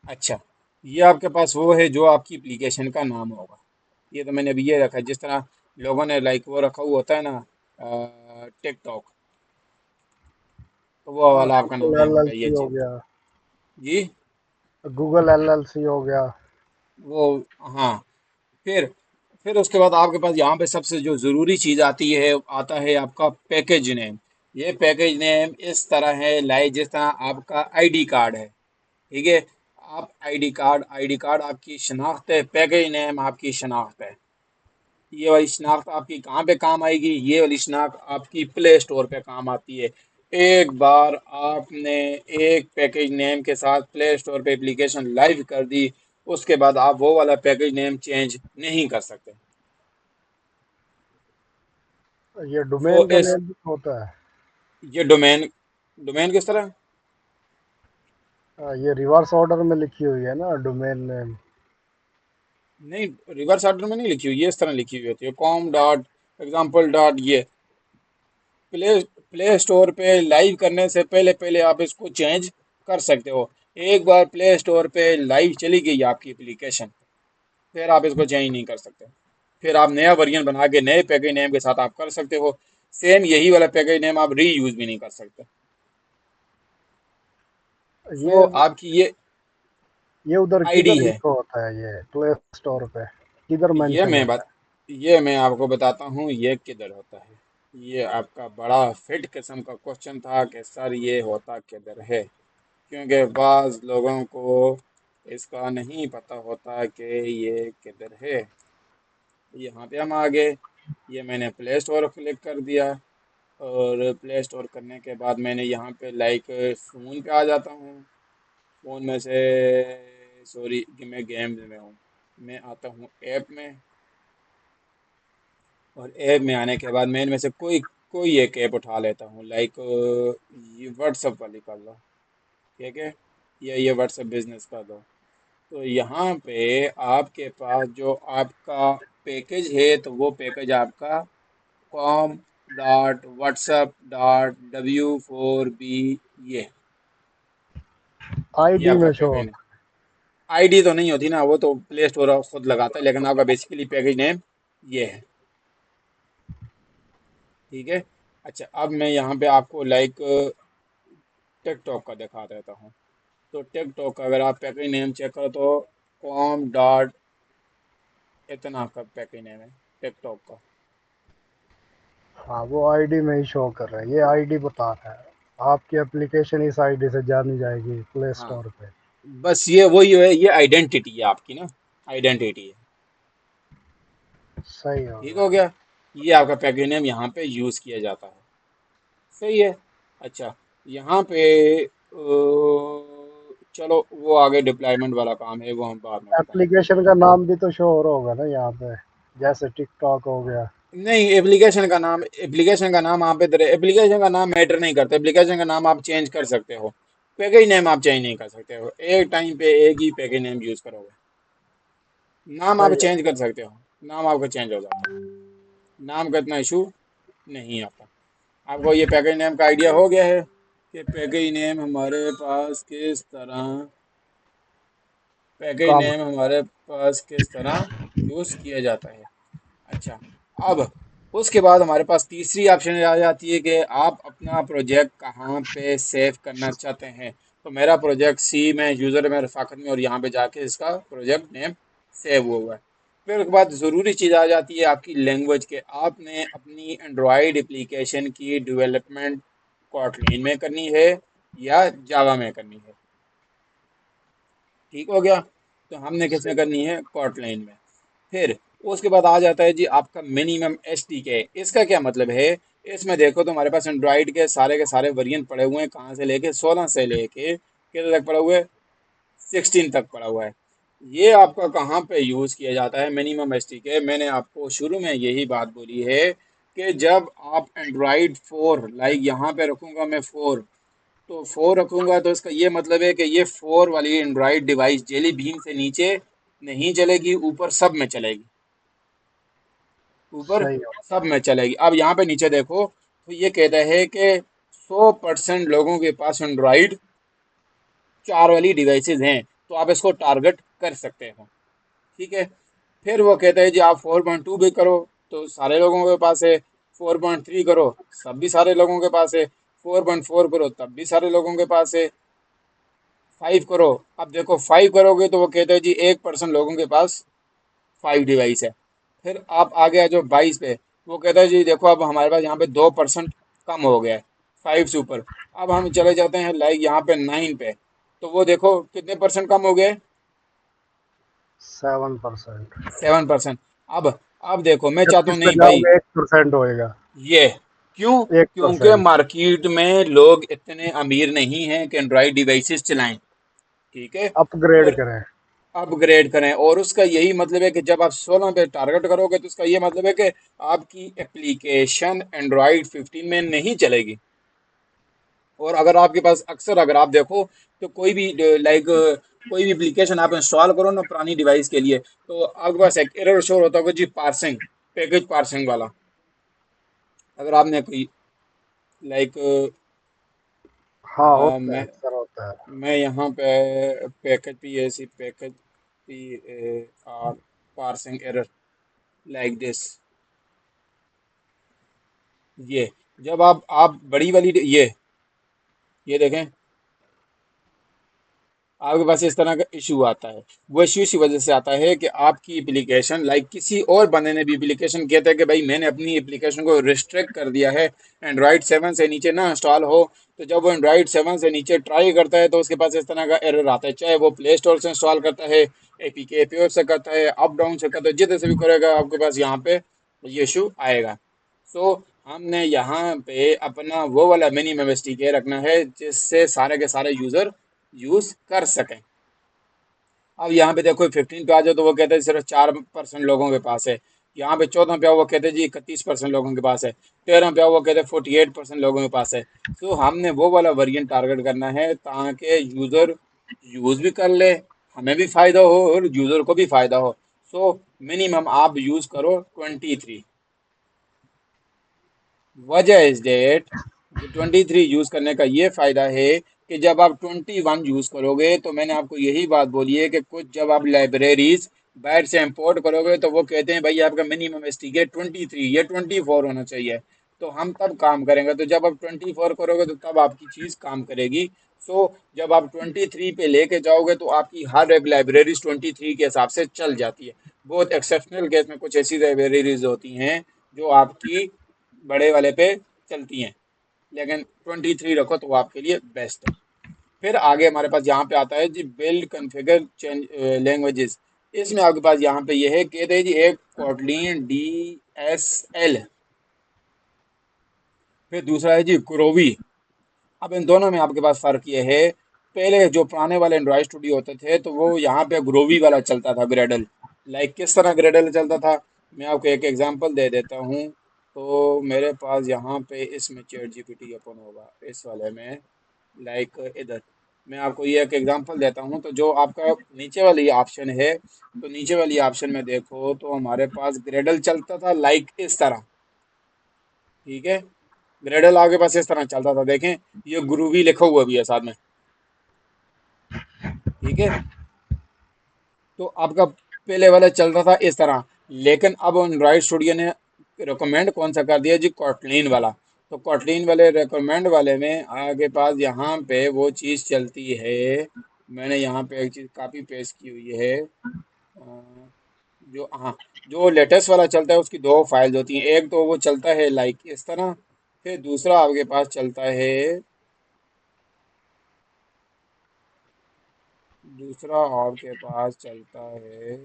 अच्छा, ये आपके पास वो है जो आपकी एप्लीकेशन का नाम होगा। ये तो मैंने अभी ये रखा है, जिस तरह लोगों ने लाइक वो रखा हुआ होता है ना टिकटॉक, तो वो वाला आपका गूगल नाम है होगा ये एलएलसी हो चीज़। गया, जी। गूगल एलएलसी हो गया। वो, हाँ। फिर फिर उसके बाद आपके पास यहाँ पे सबसे जो ज़रूरी चीज़ आती है, आता है आपका पैकेज नेम। ये पैकेज नेम इस तरह है लाइक जिस तरह आपका आईडी कार्ड है। ठीक है। आप आईडी कार्ड आपकी शनाख्त है, पैकेज नेम आपकी शनाख्त है। ये वाली शनाख्त आपकी कहाँ पे काम आएगी? ये वाली शनाख्त आपकी प्ले स्टोर पे काम आती है। एक बार आपने एक पैकेज नेम के साथ प्ले स्टोर पे एप्लीकेशन लाइव कर दी, उसके बाद आप वो वाला पैकेज नेम चेंज नहीं कर सकते। ये वो डोमेन का इस नेम भी होता है। ये डोमेन डोमेन किस तरह? ये रिवर्स ऑर्डर में लिखी हुई है ना डोमेन नेम। नहीं, रिवर्स ऑर्डर में नहीं लिखी हुई, ये इस तरह लिखी हुई होती है, कॉम डॉट एग्जाम्पल डॉट ये। प्ले प्ले स्टोर पे लाइव करने से पहले पहले आप इसको चेंज कर सकते हो। एक बार प्ले स्टोर पे लाइव चली गई आपकी एप्लीकेशन, फिर आप इसको चेंज नहीं कर सकते। फिर आप नया वर्जन बना के नए पैकेज नेम के साथ आप कर सकते हो। सेम यही वाला पैकेज नेम आप रीयूज भी नहीं कर सकते। ये सो आपकी ये ये उधर आईडी किधर है। लिखा होता है ये प्ले स्टोर पे, किधर ये मेंशन मैं होता बात है? ये मैं आपको बताता हूँ ये किधर होता है। ये आपका बड़ा फिट किस्म का क्वेश्चन था कि सर ये होता किधर है, क्योंकि बाज लोगों को इसका नहीं पता होता कि ये किधर है। यहाँ पे हम आ गए, ये मैंने प्ले स्टोर क्लिक कर दिया, और प्ले स्टोर करने के बाद मैंने यहाँ पे लाइक फ़ोन पे आ जाता हूँ। फ़ोन में से, सॉरी कि मैं गेम्स में हूँ, मैं आता हूँ ऐप में। और ऐप में आने के बाद मैं इनमें से कोई कोई एक ऐप उठा लेता हूँ, लाइक ये व्हाट्सअप वाली कर लो, ठीक है, या ये व्हाट्सअप बिजनेस कर दो। तो यहाँ पे आपके पास जो आपका पैकेज है, तो वो पैकेज आपका com dot WhatsApp dot W4B, ये ये आईडी आपका में शो पैकेज नेम। होता आईडी तो नहीं होती ना, वो तो प्ले स्टोर खुद लगाता है, लेकिन आपका बेसिकली पैकेज नेम ये है, ठीक है। अच्छा, अब मैं यहाँ पे आपको लाइक टिकटॉक का दिखा देता हूँ। तो टिकटॉक का अगर आप पैकेज नेम चेक करो तो कॉम डॉट इतना का पैकेज नेम है टिकटॉक का। है। हाँ, वो आईडी में ही शो कर रहा है, ये आईडी बता रहा है। आपकी एप्लीकेशन इस आईडी से जानी जाएगी प्ले हाँ, स्टोर पे। बस ये वही है, ये आइडेंटिटी है आपकी ना, आइडेंटिटी है। सही हो ठीक गया। हो गया, ये आपका पैकेज नेम यहाँ पे यूज़ किया जाता है। सही है। अच्छा, यहाँ पे चलो वो आगे डिप्लॉयमेंट वाला काम है, वो हम बाद में बताएंगे। एप्लीकेशन का नाम भी तो शो हो रहा होगा ना यहाँ पे, जैसे टिकटॉक हो गया। नहीं, एप्लीकेशन का नाम आप इधर, एप्लीकेशन का नाम मैटर नहीं करता, एप्लीकेशन का नाम आप चेंज कर सकते हो, पैकेज नेम आप चेंज नहीं कर सकते हो। एक टाइम पे एक ही पैकेज नेम यूज़ करोगे। नाम आप सही है। चेंज कर सकते हो, नाम आपका चेंज हो जाता है, नाम का इतना इशू नहीं आता। आपको ये पैकेज नेम का आइडिया हो गया है कि पैकेज नेम हमारे पास किस तरह काम। यूज़ किया जाता है। अच्छा, अब उसके बाद हमारे पास तीसरी ऑप्शन आ जाती है कि आप अपना प्रोजेक्ट कहाँ पे सेव करना चाहते हैं। तो मेरा प्रोजेक्ट सी में, यूज़र में, रफाकत में, और यहाँ पे जाके इसका प्रोजेक्ट नेम सेव हुआ है। फिर उसके बाद ज़रूरी चीज़ आ जाती है आपकी लैंग्वेज के, आपने अपनी एंड्रॉयड एप्लीकेशन की डेवलपमेंट कॉटलिन में करनी है या जावा में करनी है। ठीक हो गया, तो हमने किस में सही। करनी है, कॉटलाइन में। फिर उसके बाद आ जाता है जी आपका मिनिमम SDK। इसका क्या मतलब है, इसमें देखो तो हमारे पास एंड्रॉइड के सारे वेरिएंट पड़े हुए हैं, कहाँ से लेके 16 से लेके कितने तक पड़ा हुआ है, 16 तक पड़ा हुआ है। ये आपका कहाँ पे यूज़ किया जाता है मिनिमम SDK, मैंने आपको शुरू में यही बात बोली है कि जब आप एंड्रॉइड 4, लाइक यहाँ पे रखूँगा मैं 4, तो 4 रखूंगा तो इसका ये मतलब है कि ये 4 वाली एंड्रॉइड डिवाइस जेली बीन से नीचे नहीं चलेगी, ऊपर सब में चलेगी, ऊपर सही हो। सब में चलेगी। अब यहाँ पे नीचे देखो तो ये कहता है कि 100% लोगों के पास एंड्रॉइड 4 वाली डिवाइसेस हैं, तो आप इसको टारगेट कर सकते हो, ठीक है। फिर वो कहता है जी आप 4.2 भी करो तो सारे लोगों के पास है, 4.3 करो सब भी सारे लोगों के पास है, 4.4 करो तब भी सारे लोगों के पास है, 5 करो। अब देखो 5 करोगे तो वो कहते हैं जी 1% लोगों के पास 5 डिवाइस है। फिर आप आ गया जो 22 पे, वो कहता है जी देखो अब हमारे पास यहाँ पे 2% कम हो गया है 5 से ऊपर। अब हम चले जाते हैं लाइक यहाँ पे 9 पे, तो वो देखो कितने परसेंट कम हो गए, 7%। 7%। अब देखो मैं चाहता 36 हूँ पे नहीं भाई, जाओगे 1% होएगा। ये क्यों, एक क्योंकि परसेंट मार्केट में लोग इतने अमीर नहीं हैं कि एंड्रॉइड डिवाइसेस चलाएं, ठीक है। अपग्रेड और करें। अपग्रेड करें, और उसका यही मतलब है कि जब आप 16 पे टारगेट करोगे तो उसका ये मतलब है कि आपकी एप्लीकेशन एंड्रॉइड 15 में नहीं चलेगी। और अगर आपके पास, अक्सर अगर आप देखो तो कोई भी लाइक कोई भी एप्लीकेशन आप इंस्टॉल करो ना पुरानी डिवाइस के लिए, तो आपके पास एक एरर शो होता होगा जी, पार्सिंग, पैकेज पार्सिंग वाला। अगर आपने कोई लाइक हाँ, होता है, मैं अक्सर होता है। मैं यहाँ पे package P A C, package P A R, parsing error, like this, ये जब आप बड़ी वाली ये देखें, आपके पास इस तरह का इशू आता है। वो इशू इसी वजह से आता है कि आपकी एप्लीकेशन लाइक किसी और बंदे ने भी एप्लीकेशन किया था कि भाई मैंने अपनी एप्लीकेशन को रिस्ट्रिक्ट कर दिया है, एंड्रॉइड 7 से नीचे ना इंस्टॉल हो। तो जब वो एंड्रॉइड 7 से नीचे ट्राई करता है तो उसके पास इस तरह का एरर आता है, चाहे वो प्ले स्टोर से इंस्टॉल करता है, एपीके एपीओ से करता है, अप डाउन से करता है, जितने से भी करेगा आपके पास यहाँ पे ये इशू आएगा। सो हमने यहाँ पे अपना वो वाला मिनिमम एसडीके रखना है जिससे सारे के सारे यूजर यूज कर सकें। अब यहाँ पे देखो 15 पे आ जाओ तो वो कहते हैं सिर्फ 4% लोगों के पास है। यहाँ पे 14 पे आओ वो कहते हैं जी 31% लोगों के पास है। 13 पे आओ वो कहते हैं 48% लोगों के पास है। सो हमने वो वाला वेरिएंट टारगेट करना है ताकि यूजर यूज भी कर ले, हमें भी फायदा हो और यूजर को भी फायदा हो। सो मिनिमम आप यूज करो 23। वजह इज डेट 23 यूज करने का ये फायदा है कि जब आप 21 यूज करोगे तो मैंने आपको यही बात बोली है कि कुछ जब आप लाइब्रेरीज बाहर से इंपोर्ट करोगे तो वो कहते हैं भाई आपका मिनिमम एसटीके 23 या 24 होना चाहिए। तो हम तब काम करेंगे, तो जब आप 24 करोगे तो तब आपकी चीज काम करेगी। सो जब आप 23 पे लेके जाओगे तो आपकी हर एक लाइब्रेरीज 23 के हिसाब से चल जाती है। बहुत एक्सेप्शनल केस में कुछ ऐसी लाइब्रेरीज होती हैं जो आपकी बड़े वाले पे चलती हैं, लेकिन 23 रखो तो वो आपके लिए बेस्ट है। फिर आगे हमारे पास यहाँ पे आता है जी बिल्ड कॉन्फ़िगर चेंज लैंग्वेजेस। इसमें आपके पास यहाँ पे ये है कहते हैं जी एक कोटलिन डी एस एल, फिर दूसरा है जी ग्रोवी। अब इन दोनों में आपके पास फर्क ये है, पहले जो पुराने वाले एंड्रॉइड स्टूडियो होते थे तो वो यहाँ पे ग्रोवी वाला चलता था, ग्रेडल। लाइक किस तरह ग्रेडल चलता था, मैं आपको एक एग्जांपल दे देता हूँ। तो मेरे पास यहाँ पे इसमें चैट जीपीटी ओपन होगा इस वाले में, लाइक इधर मैं आपको ये एक एग्जांपल देता हूँ। तो जो आपका नीचे वाली ऑप्शन है, तो नीचे वाली ऑप्शन में देखो तो हमारे पास ग्रेडल चलता था लाइक इस तरह, ठीक है। ग्रेडल आपके पास इस तरह चलता था, देखें ये ग्रूवी लिखा हुआ भी है साथ में, ठीक है। तो आपका पहले वाला चलता था इस तरह, लेकिन अब एंड्रॉइड स्टूडियो ने रिकमेंड कौन सा कर दिया जी, कॉटलिन वाला। तो कॉटलिन वाले रिकमेंड वाले में आगे पास यहाँ पे वो चीज़ चलती है। मैंने यहाँ पे एक चीज़ कॉपी पेस्ट की हुई है। जो हाँ, जो लेटेस्ट वाला चलता है उसकी दो फाइल्स होती हैं, एक तो वो चलता है लाइक इस तरह, फिर दूसरा आपके पास चलता है, दूसरा आपके पास चलता है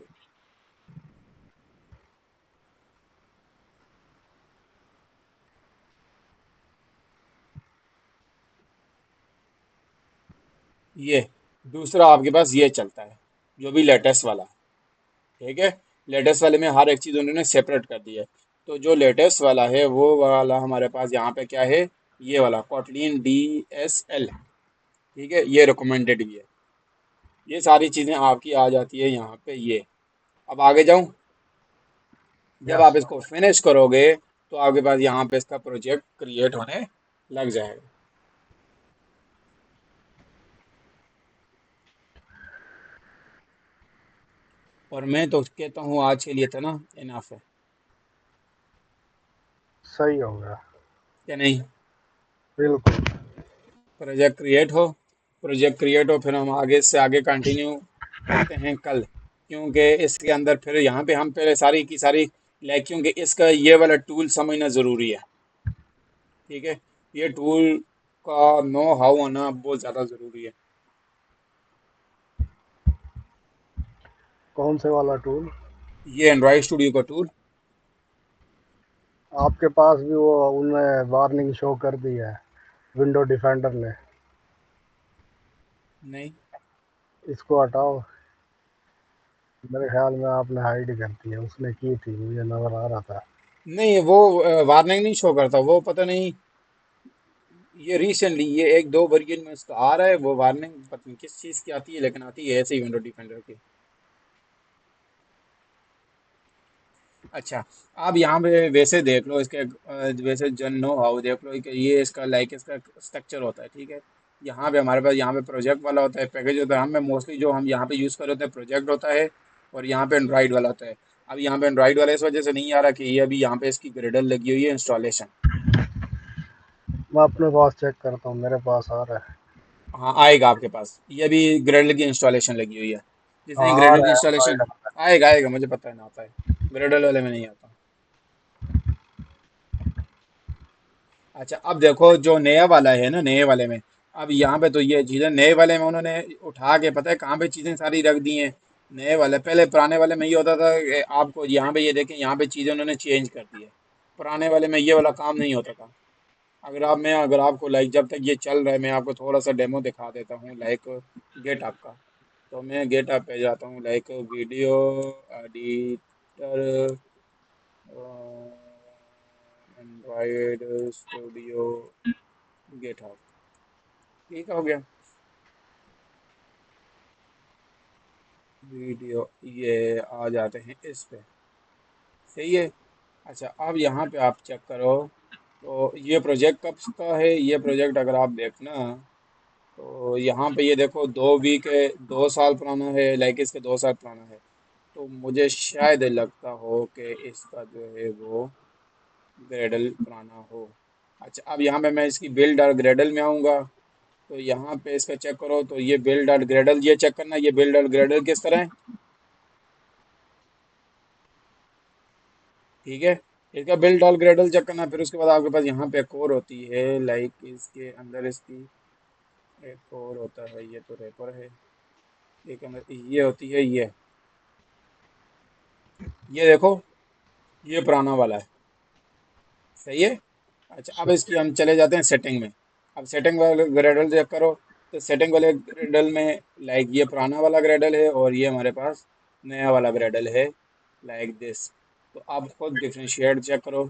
ये, दूसरा आपके पास ये चलता है जो भी लेटेस्ट वाला, ठीक है। लेटेस्ट वाले में हर एक चीज़ उन्होंने सेपरेट कर दी है। तो जो लेटेस्ट वाला है वो वाला हमारे पास यहाँ पे क्या है, ये वाला कॉटलिन डी एस एल, ठीक है, ये रिकमेंडेड भी है। ये सारी चीज़ें आपकी आ जाती है यहाँ पे ये। अब आगे जाऊँ, जब यस आप इसको सर। फिनिश करोगे तो आपके पास यहाँ पे इसका प्रोजेक्ट क्रिएट होने लग जाएगा। और मैं तो कहता हूँ आज के लिए तो ना इनफ है, सही हो गया। क्या नहीं। बिल्कुल। प्रोजेक्ट क्रिएट हो फिर हम आगे से आगे कंटिन्यू करते हैं कल, क्योंकि इसके अंदर फिर यहाँ पे हम पहले सारी की सारी लाइक, क्योंकि इसका ये वाला टूल समझना ज़रूरी है, ठीक है। ये टूल का नो हाउ होना बहुत ज़्यादा ज़रूरी है। कौन से वाला टूल? ये एंड्रॉइड स्टूडियो का टूल। आपके पास भी वो उनने वार्निंग शो कर दी है, विंडो डिफेंडर ने। नहीं इसको हटाओ। मेरे ख्याल में आपने हाइड कर दी है, उसने की थी, मुझे नजर आ रहा था। नहीं, वो वार्निंग नहीं शो करता, वो पता नहीं ये रिसेंटली ये एक दो वर्जन में उसका आ रहा है, वो वार्निंग पता नहीं किस चीज़ की आती है, लेकिन आती है ऐसे ही विंडो डिफेंडर की। अच्छा, आप यहाँ पे वैसे देख लो इसके वैसे जन नो हाउ देख लो कि ये इसका लाइक इसका स्ट्रक्चर होता है, ठीक है। यहाँ पे हमारे पास यहाँ पे प्रोजेक्ट वाला होता है, पैकेज होता है, हमें मोस्टली जो हम यहाँ पे यूज़ कर रहे होते हैं प्रोजेक्ट होता है, और यहाँ पे एंड्रॉइड वाला होता है। अब यहाँ पे एंड्रॉइड वाला इस वजह से नहीं आ रहा कि ये अभी यहाँ पे इसकी ग्रेडल लगी हुई है इंस्टॉलेशन। मैं अपने पास चेक करता हूँ, मेरे पास आ रहा है। हाँ आएगा आपके पास, ये अभी ग्रेडल की इंस्टॉलेशन लगी हुई है। जिसने हाँ आ ग्रेडल की रहा है इंस्टॉलेशन एंड्रॉइड में। आएगा आएगा, मुझे पता है ना आता है, ग्रेडल वाले में नहीं आता। अच्छा, अब देखो जो नया वाला है ना, नए वाले में अब यहाँ पे तो ये चीज़ें नए वाले में उन्होंने उठा के पता है कहाँ पे चीज़ें सारी रख दी हैं। नए वाले पहले पुराने वाले में ये होता था कि आपको यहाँ पे ये देखें यहाँ पे चीज़ें उन्होंने चेंज कर दी है। पुराने वाले में ये वाला काम नहीं होता था। अगर आपको लाइक जब तक ये चल रहा है मैं आपको थोड़ा सा डेमो दिखा देता हूँ लाइक गेट अप का। तो मैं गेट अप पे जाता हूँ like video editor, Android studio, getup, ठीक हो गया। वीडियो ये आ जाते हैं इस पे, सही है। अच्छा, अब यहाँ पे आप चेक करो, तो ये प्रोजेक्ट कब का है, ये प्रोजेक्ट अगर आप देखना तो यहाँ पे ये देखो 2 वीक है, 2 साल पुराना है, लाइक इसके 2 साल पुराना है। तो मुझे शायद लगता हो कि इसका जो है वो ग्रेडल पुराना हो। अच्छा, अब यहाँ पे मैं इसकी बिल्ड और ग्रेडल में आऊँगा, तो यहाँ पे इसका चेक करो, तो ये बिल्ड और ग्रेडल ये चेक करना, ये बिल्ड और ग्रेडल किस तरह है, ठीक है। इसका बिल्ड और ग्रेडल चेक करना, फिर उसके बाद आपके पास यहाँ पे एक और होती है लाइक इसके अंदर इसकी एक और होता है, ये तो रेपर है, एक अंदर ये होती है ये देखो, ये पुराना वाला है, सही है। अच्छा, अब इसकी हम चले जाते हैं सेटिंग में। अब सेटिंग वाले ग्रेडल चेक करो, तो सेटिंग वाले ग्रेडल में लाइक ये पुराना वाला ग्रेडल है और ये हमारे पास नया वाला ग्रेडल है, लाइक दिस। तो आप खुद डिफ्रेंशिएट चेक करो,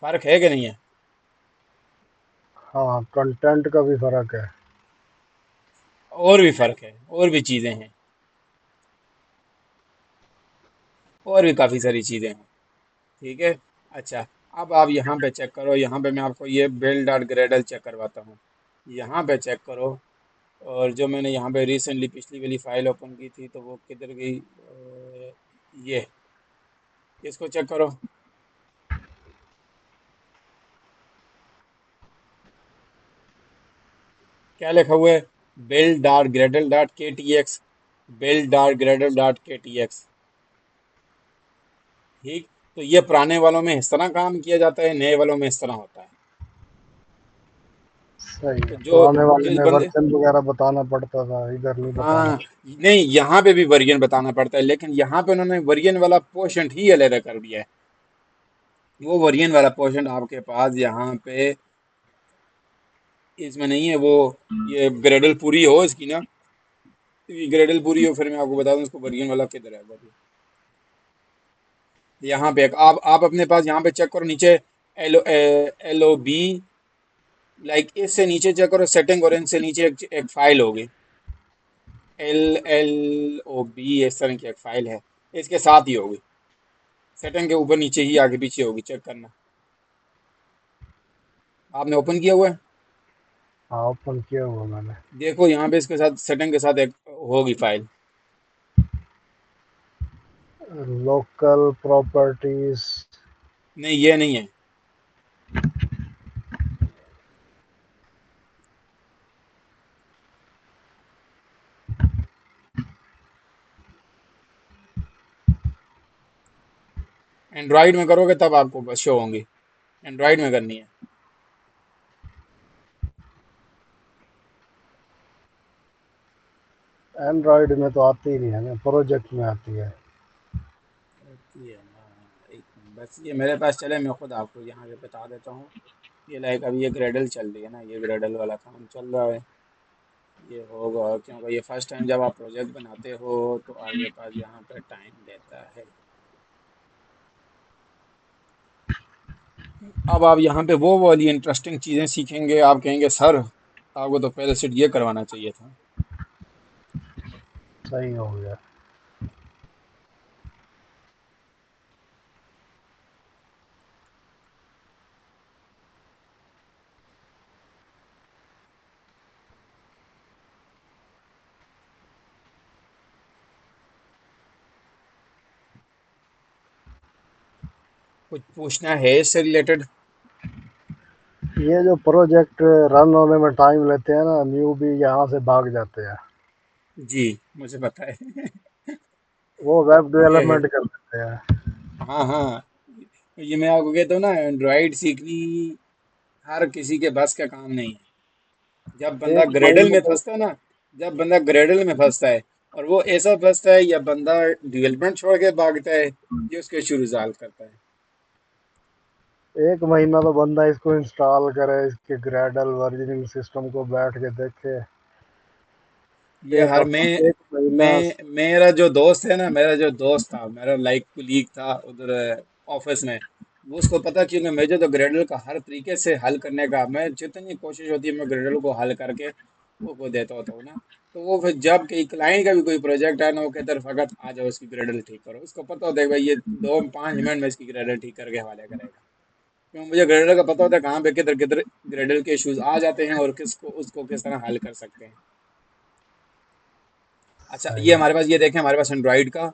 फर्क है कि नहीं है। हाँ, कंटेंट का भी फर्क है। और भी फर्क है, और भी चीज़ें हैं, और भी काफ़ी सारी चीज़ें हैं, ठीक है। अच्छा, अब आप यहाँ पे चेक करो, यहाँ पे मैं आपको ये बिल्ड डॉट ग्रेडल चेक करवाता हूँ। यहाँ पे चेक करो, और जो मैंने यहाँ पे रिसेंटली पिछली वाली फाइल ओपन की थी तो वो किधर गई, ये इसको चेक करो, क्या लिखा हुआ है, बिल्ड डॉट ग्रेडल डॉट के T x, build dot Gradle dot के टी एक्स, ठीक। तो ये पुराने वालों में इस तरह काम किया जाता है, नए वालों में इस तरह होता है। सही तो है, जो पुराने वाले जिस में बंदे, वर्जन वगैरह बताना पड़ता था, इधर नहीं बताना। हाँ, नहीं यहाँ पे भी वर्जन बताना पड़ता है, लेकिन यहाँ पे उन्होंने वर्जन वाला पोर्शन ही अलग कर दिया है। वो वर्जन वाला पोर्शन आपके पास यहाँ पे इसमें नहीं है। वो ये ग्रेडल पूरी हो इसकी ना, ये ग्रेडल पूरी हो फिर मैं आपको बता दूं इसको वर्जन वाला किधर है वर्जन। यहाँ पे आप अपने पास यहाँ पे चेक करो नीचे, एल ओ बी, लाइक इससे नीचे चेक करो सेटिंग, और इनसे नीचे एक फाइल होगी, एल एल ओ बी, इस तरह की एक फाइल है, इसके साथ ही होगी, सेटिंग के ऊपर नीचे ही आगे पीछे होगी, चेक करना। आपने ओपन किया हुआ है, हाँ, ओपन किया हुआ मैंने। देखो यहाँ पे इसके साथ सेटिंग के साथ एक होगी फाइल। Local properties. नहीं ये नहीं है, एंड्रॉइड में करोगे तब आपको बस शो होंगी, एंड्रॉइड में करनी है। एंड्रॉयड में तो आती ही नहीं है ना, प्रोजेक्ट में आती है। होती है ना, एक मिनट बस, ये मेरे पास चले मैं खुद आपको यहाँ से बता देता हूँ। ये लाइक अभी ये ग्रेडल चल रही है ना, ये ग्रेडल वाला काम चल रहा है, ये होगा क्योंकि ये फर्स्ट टाइम जब आप प्रोजेक्ट बनाते हो तो आपके पास यहाँ पे टाइम देता है। अब आप यहाँ पे वो वाली इंटरेस्टिंग चीज़ें सीखेंगे, आप कहेंगे सर आपको तो पहले से ये करवाना चाहिए था। सही हो गया। कुछ पूछना है इससे रिलेटेड? ये जो प्रोजेक्ट रन होने में टाइम लेते हैं ना, न्यू भी यहाँ से भाग जाते हैं। जी, मुझे पता है। वो वेब ये है। डेवलपमेंट कर लेते हैं। हाँ हाँ, ये मैं आपको कहता हूँ ना, एंड्रॉइड सीखनी हर किसी के बस का काम नहीं है। जब बंदा एक ग्रेडल महीने में तो फंसता है ना, जब बंदा ग्रेडल में फंसता है, और वो ऐसा फंसता है, या बंदा डेवलपमेंट छोड़ के भागता है, ये उसके इशू रिजॉल्व करता है। एक महीना तो बंदा इसको इंस्टॉल करे, इसके ग्रेडल वर्जनिंग सिस्टम को बैठ के देखे। ये एक हर हफ्ता, मैं एक महीना। मेरा जो दोस्त है ना, मेरा जो दोस्त था, मेरा लाइक कुलीग था उधर ऑफिस में, वो उसको पता, क्योंकि मुझे तो ग्रेडल का हर तरीके से हल करने का, मैं जितनी कोशिश होती है मैं ग्रेडल को हल करके वो को देता होता हूँ ना। तो वो फिर जब कहीं क्लाइंट का भी कोई प्रोजेक्ट है ना, वो कहते हैं फकत आ जाओ इसकी ग्रेडल ठीक करो। उसको पता होता है भाई ये 2-5 मिनट में इसकी ग्रेडल ठीक करके हवाले करेगा, क्योंकि मुझे ग्रेडल का पता होता है कहाँ पे किधर किधर ग्रेडल के इश्यूज आ जाते हैं, और किसको उसको किस तरह हल कर सकते हैं। अच्छा, ये सही है। हमारे पास, ये देखें हमारे पास एंड्रॉइड का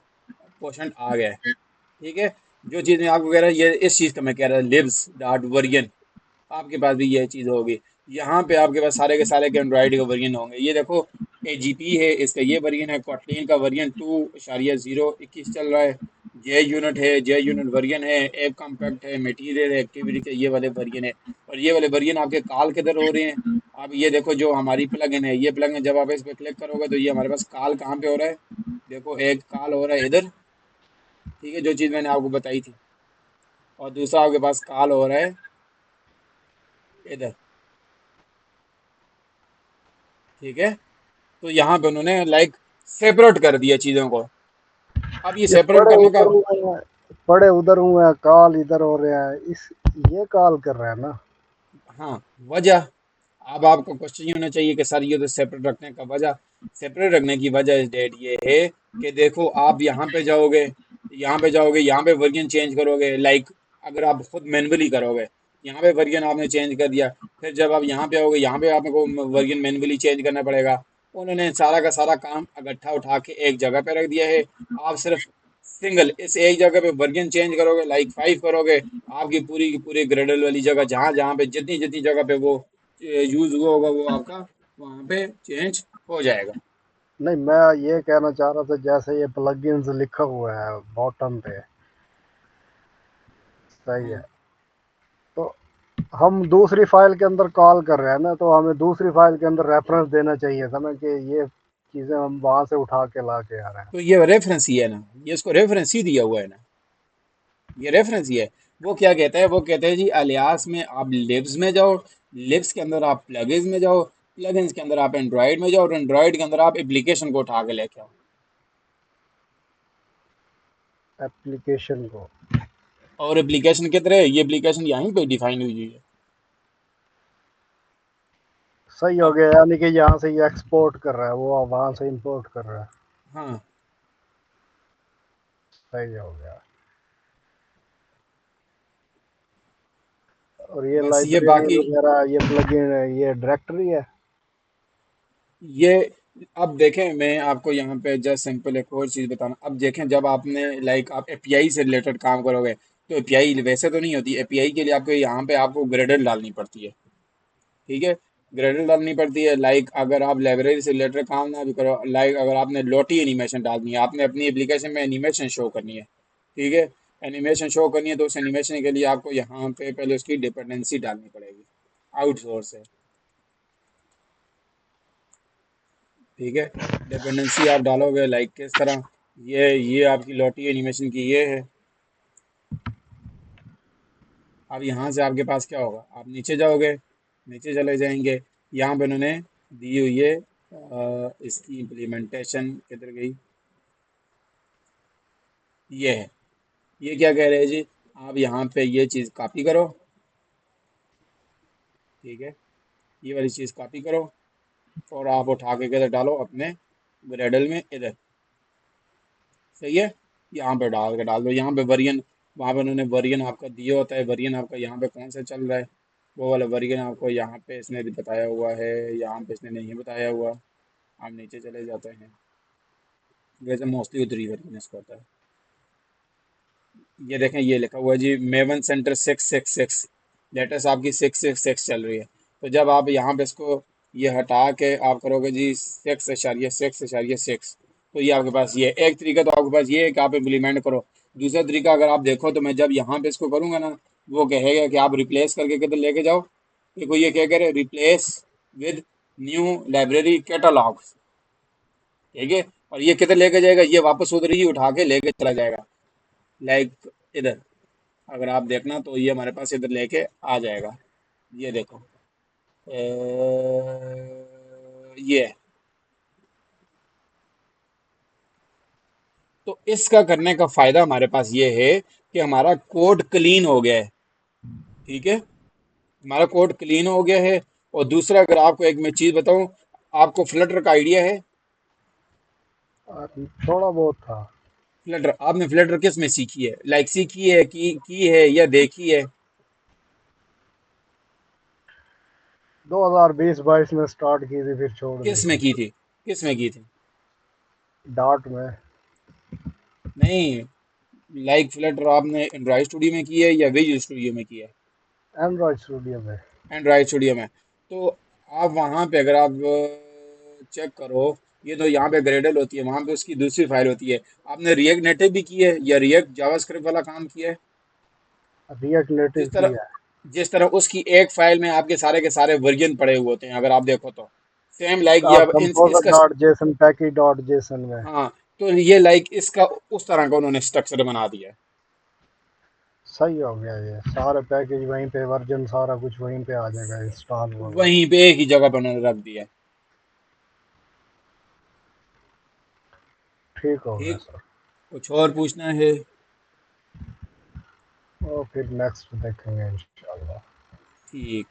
पोर्शन आ गया है। ठीक है। जो चीज़ मैं आपको कह रहा हूँ, ये इस चीज़ का मैं कह रहा हूँ, लिब्स डॉट वर्जन, आपके पास भी ये चीज़ होगी। यहाँ पे आपके पास सारे के एंड्रॉइड के वर्जन होंगे। ये देखो, AGP है, इसका ये वर्जन है। कॉटलिन का वर्जन 2.0 21 चल रहा है। जे यूनिट है, जे यूनिट वर्जन है। एप कॉम्पैक्ट है, मटेरियल है, एक्टिविटी के ये वाले वर्जन है। और ये वाले वर्जन आपके कॉल किधर हो रहे हैं? अब ये देखो, जो हमारी प्लगइन है, ये प्लगइन जब आप इस पर क्लिक करोगे तो ये हमारे पास कॉल कहाँ पे हो रहा है? देखो, एक कॉल हो रहा है इधर, ठीक है, जो चीज़ मैंने आपको बताई थी। और दूसरा आपके पास कॉल हो रहा है इधर, ठीक है। तो यहाँ पे उन्होंने लाइक सेपरेट कर दिया चीज़ों को। अब ये ये सेपरेट करने का, पड़े उधर हुए हैं, कॉल इधर हो रहे हैं, इस ये कॉल कर रहे हैं ना। हाँ, वजह, अब आपको क्वेश्चन ये होना चाहिए कि सर ये तो सेपरेट रखने का वजह, सेपरेट रखने की वजह इस डेट ये है कि देखो, आप यहाँ पे वर्जन चेंज करोगे, लाइक अगर आप खुद मैन्युअली करोगे, यहाँ पे वर्जन आपने चेंज कर दिया, फिर जब आप यहाँ पे आओगे, यहाँ पे आपको वर्जन मैन्युअली चेंज करना पड़ेगा। उन्होंने सारा का सारा काम इकट्ठा उठा के एक जगह पे रख दिया है। आप सिर्फ सिंगल इस एक जगह पे वर्जन चेंज करोगे, लाइक 5 करोगे, आपकी पूरी की पूरी ग्रेडल वाली जगह, जहाँ जहाँ पे जितनी जितनी जगह पे वो यूज हुआ होगा, वो आपका वहाँ पे चेंज हो जाएगा। नहीं, मैं ये कहना चाह रहा था, जैसे ये प्लगइन्स लिखा हुआ है बॉटम पे, सही है, हाँ, तो हम दूसरी फाइल के अंदर कॉल कर रहे हैं ना, तो हमें दूसरी फाइल के अंदर रेफरेंस देना चाहिए था ना, कि ये चीज़ें हम वहाँ से उठा के ला के आ रहे हैं। तो ये रेफरेंस ही है ना, ये इसको रेफरेंस ही दिया हुआ है ना, ये रेफरेंस ही है। वो क्या कहता है, वो कहते हैं जी अलियास में आप लिब्स में जाओ, लिब्स के अंदर आप प्लगइन्स में जाओ, प्लगइन्स के अंदर आप एंड्रॉइड में जाओ, और एंड्रॉइड के अंदर आप एप्लीकेशन को उठा के लेके आओ। एप्लीकेशन को। और एप्लीकेशन किधर है? ये एप्लीकेशन यहीं पे डिफाइन हुई हुई है। सही हो अब, गया, यानी कि यहाँ से ये एक्सपोर्ट कर रहा है, वो वहाँ से इंपोर्ट कर रहा है। हाँ, सही हो गया। और ये बस ये लाइब्रेरी बाकी, वगैरह, ये प्लगइन है, ये डायरेक्टरी है। ये, अब देखें मैं आपको यहाँ पे जस्ट सिंपल एक और चीज़ बताना। अब देखें, जब आपने लाइक आप एपीआई से रिलेटेड काम करोगे, तो एपीआई वैसे तो नहीं होती। एपीआई के लिए आपको यहाँ पे आपको ग्रेडल डालनी पड़ती है, ठीक है। ग्रेडल डालनी पड़ती है, लाइक अगर आप लाइब्रेरी से रिलेटेड काम ना भी करो, लाइक अगर आपने लोटी एनिमेशन डालनी है, आपने अपनी एप्लीकेशन में एनिमेशन शो करनी है, ठीक है, एनिमेशन शो करनी है, तो उस एनिमेशन के लिए आपको यहाँ पे पहले उसकी डिपेंडेंसी डालनी पड़ेगी, आउटसोर्स है, ठीक है। डिपेंडेंसी आप डालोगे लाइक किस तरह, ये आपकी लॉटी एनिमेशन की ये है। अब यहाँ से आपके पास क्या होगा, आप नीचे जाओगे, नीचे चले जाएंगे, यहाँ पे उन्होंने दी हुई है इसकी इम्प्लीमेंटेशन किधर गई, ये है। ये क्या कह रहे हैं जी, आप यहाँ पे ये चीज़ कॉपी करो, ठीक है, ये वाली चीज़ कॉपी करो और आप उठा के इधर डालो अपने ग्रेडल में इधर। सही है, यहाँ पे डाल दो, यहाँ पे वर्जन, वहाँ पे उन्होंने वर्जन आपका दिया होता है, वर्जन आपका यहाँ पे कौन सा चल रहा है, वो वाला वर्जन आपको यहाँ पे इसने बताया हुआ है, यहाँ पे इसने नहीं बताया हुआ। आप नीचे चले जाते हैं, वैसे मोस्टली उधर ही वर्जन इसका होता है। ये देखें, ये लिखा हुआ है जी मेवन सेंटर 666, लेटेस्ट आपकी 666 चल रही है। तो जब आप यहाँ पे इसको ये हटा के आप करोगे जी 6.6.6, तो ये आपके पास ये एक तरीका तो आपके पास ये है कि आप इम्प्लीमेंट करो। दूसरा तरीका अगर आप देखो तो मैं जब यहाँ पे इसको करूँगा ना, वो कहेगा कि आप रिप्लेस करके किधर लेके जाओ। देखो ये क्या करे, replace with new library catalogue. ठीक है, और ये किधर लेके जाएगा, ये वापस उधर ही उठा के लेके चला जाएगा, लाइक इधर। अगर आप देखना तो ये हमारे पास इधर लेके आ जाएगा। ये देखो, ये है। तो इसका करने का फायदा हमारे पास ये है कि हमारा कोड क्लीन हो गया है। ठीक है, हमारा कोड क्लीन हो गया है। और दूसरा, अगर आपको एक मैं चीज बताऊं, आपको फ्लटर का आइडिया है? थोड़ा बहुत था। फ्लटर, आपने फ्लटर किस में सीखी है, लाइक सीखी है की है या देखी है? 2020-22 में स्टार्ट की थी, फिर छोड़ दी किस में थी। की थी, किस में की थी? डार्ट में। नहीं, लाइक फ्लटर आपने एंड्रॉइड स्टूडियो में की है या विजुअल स्टूडियो में की है? एंड्रॉइड स्टूडियो में। एंड्रॉइड स्टूडियो में। तो आप वहाँ पे अगर आप चेक करो, ये तो यहाँ पे ग्रेडल होती है, वहाँ पे उसकी दूसरी फाइल होती है। आपने रिएक्ट नेटिव भी की है या रिएक्ट जावास्क्रिप्ट वाला काम किया है? रिएक्ट नेटिव जिस की तरह है। जिस तरह उसकी एक फाइल में आपके सारे के सारे वर्जन पड़े हुए होते हैं, अगर आप देखो तो सेम लाइक ये आप अब इन कंपोजर इसका। Dot JSON, package dot JSON में। हाँ, तो ये लाइक इसका उस तरह का उन्होंने स्ट्रक्चर बना दिया है। सही हो गया, ये सारे पैकेज वहीं पे, वर्जन सारा कुछ वहीं पे आ जाएगा, इंस्टॉल होगा। वहीं पे एक ही जगह पे उन्होंने रख दिया है। ठीक हो गया ठीक, सर। कुछ और पूछना है? और फिर नेक्स्ट देखेंगे इंशाल्लाह। ठीक।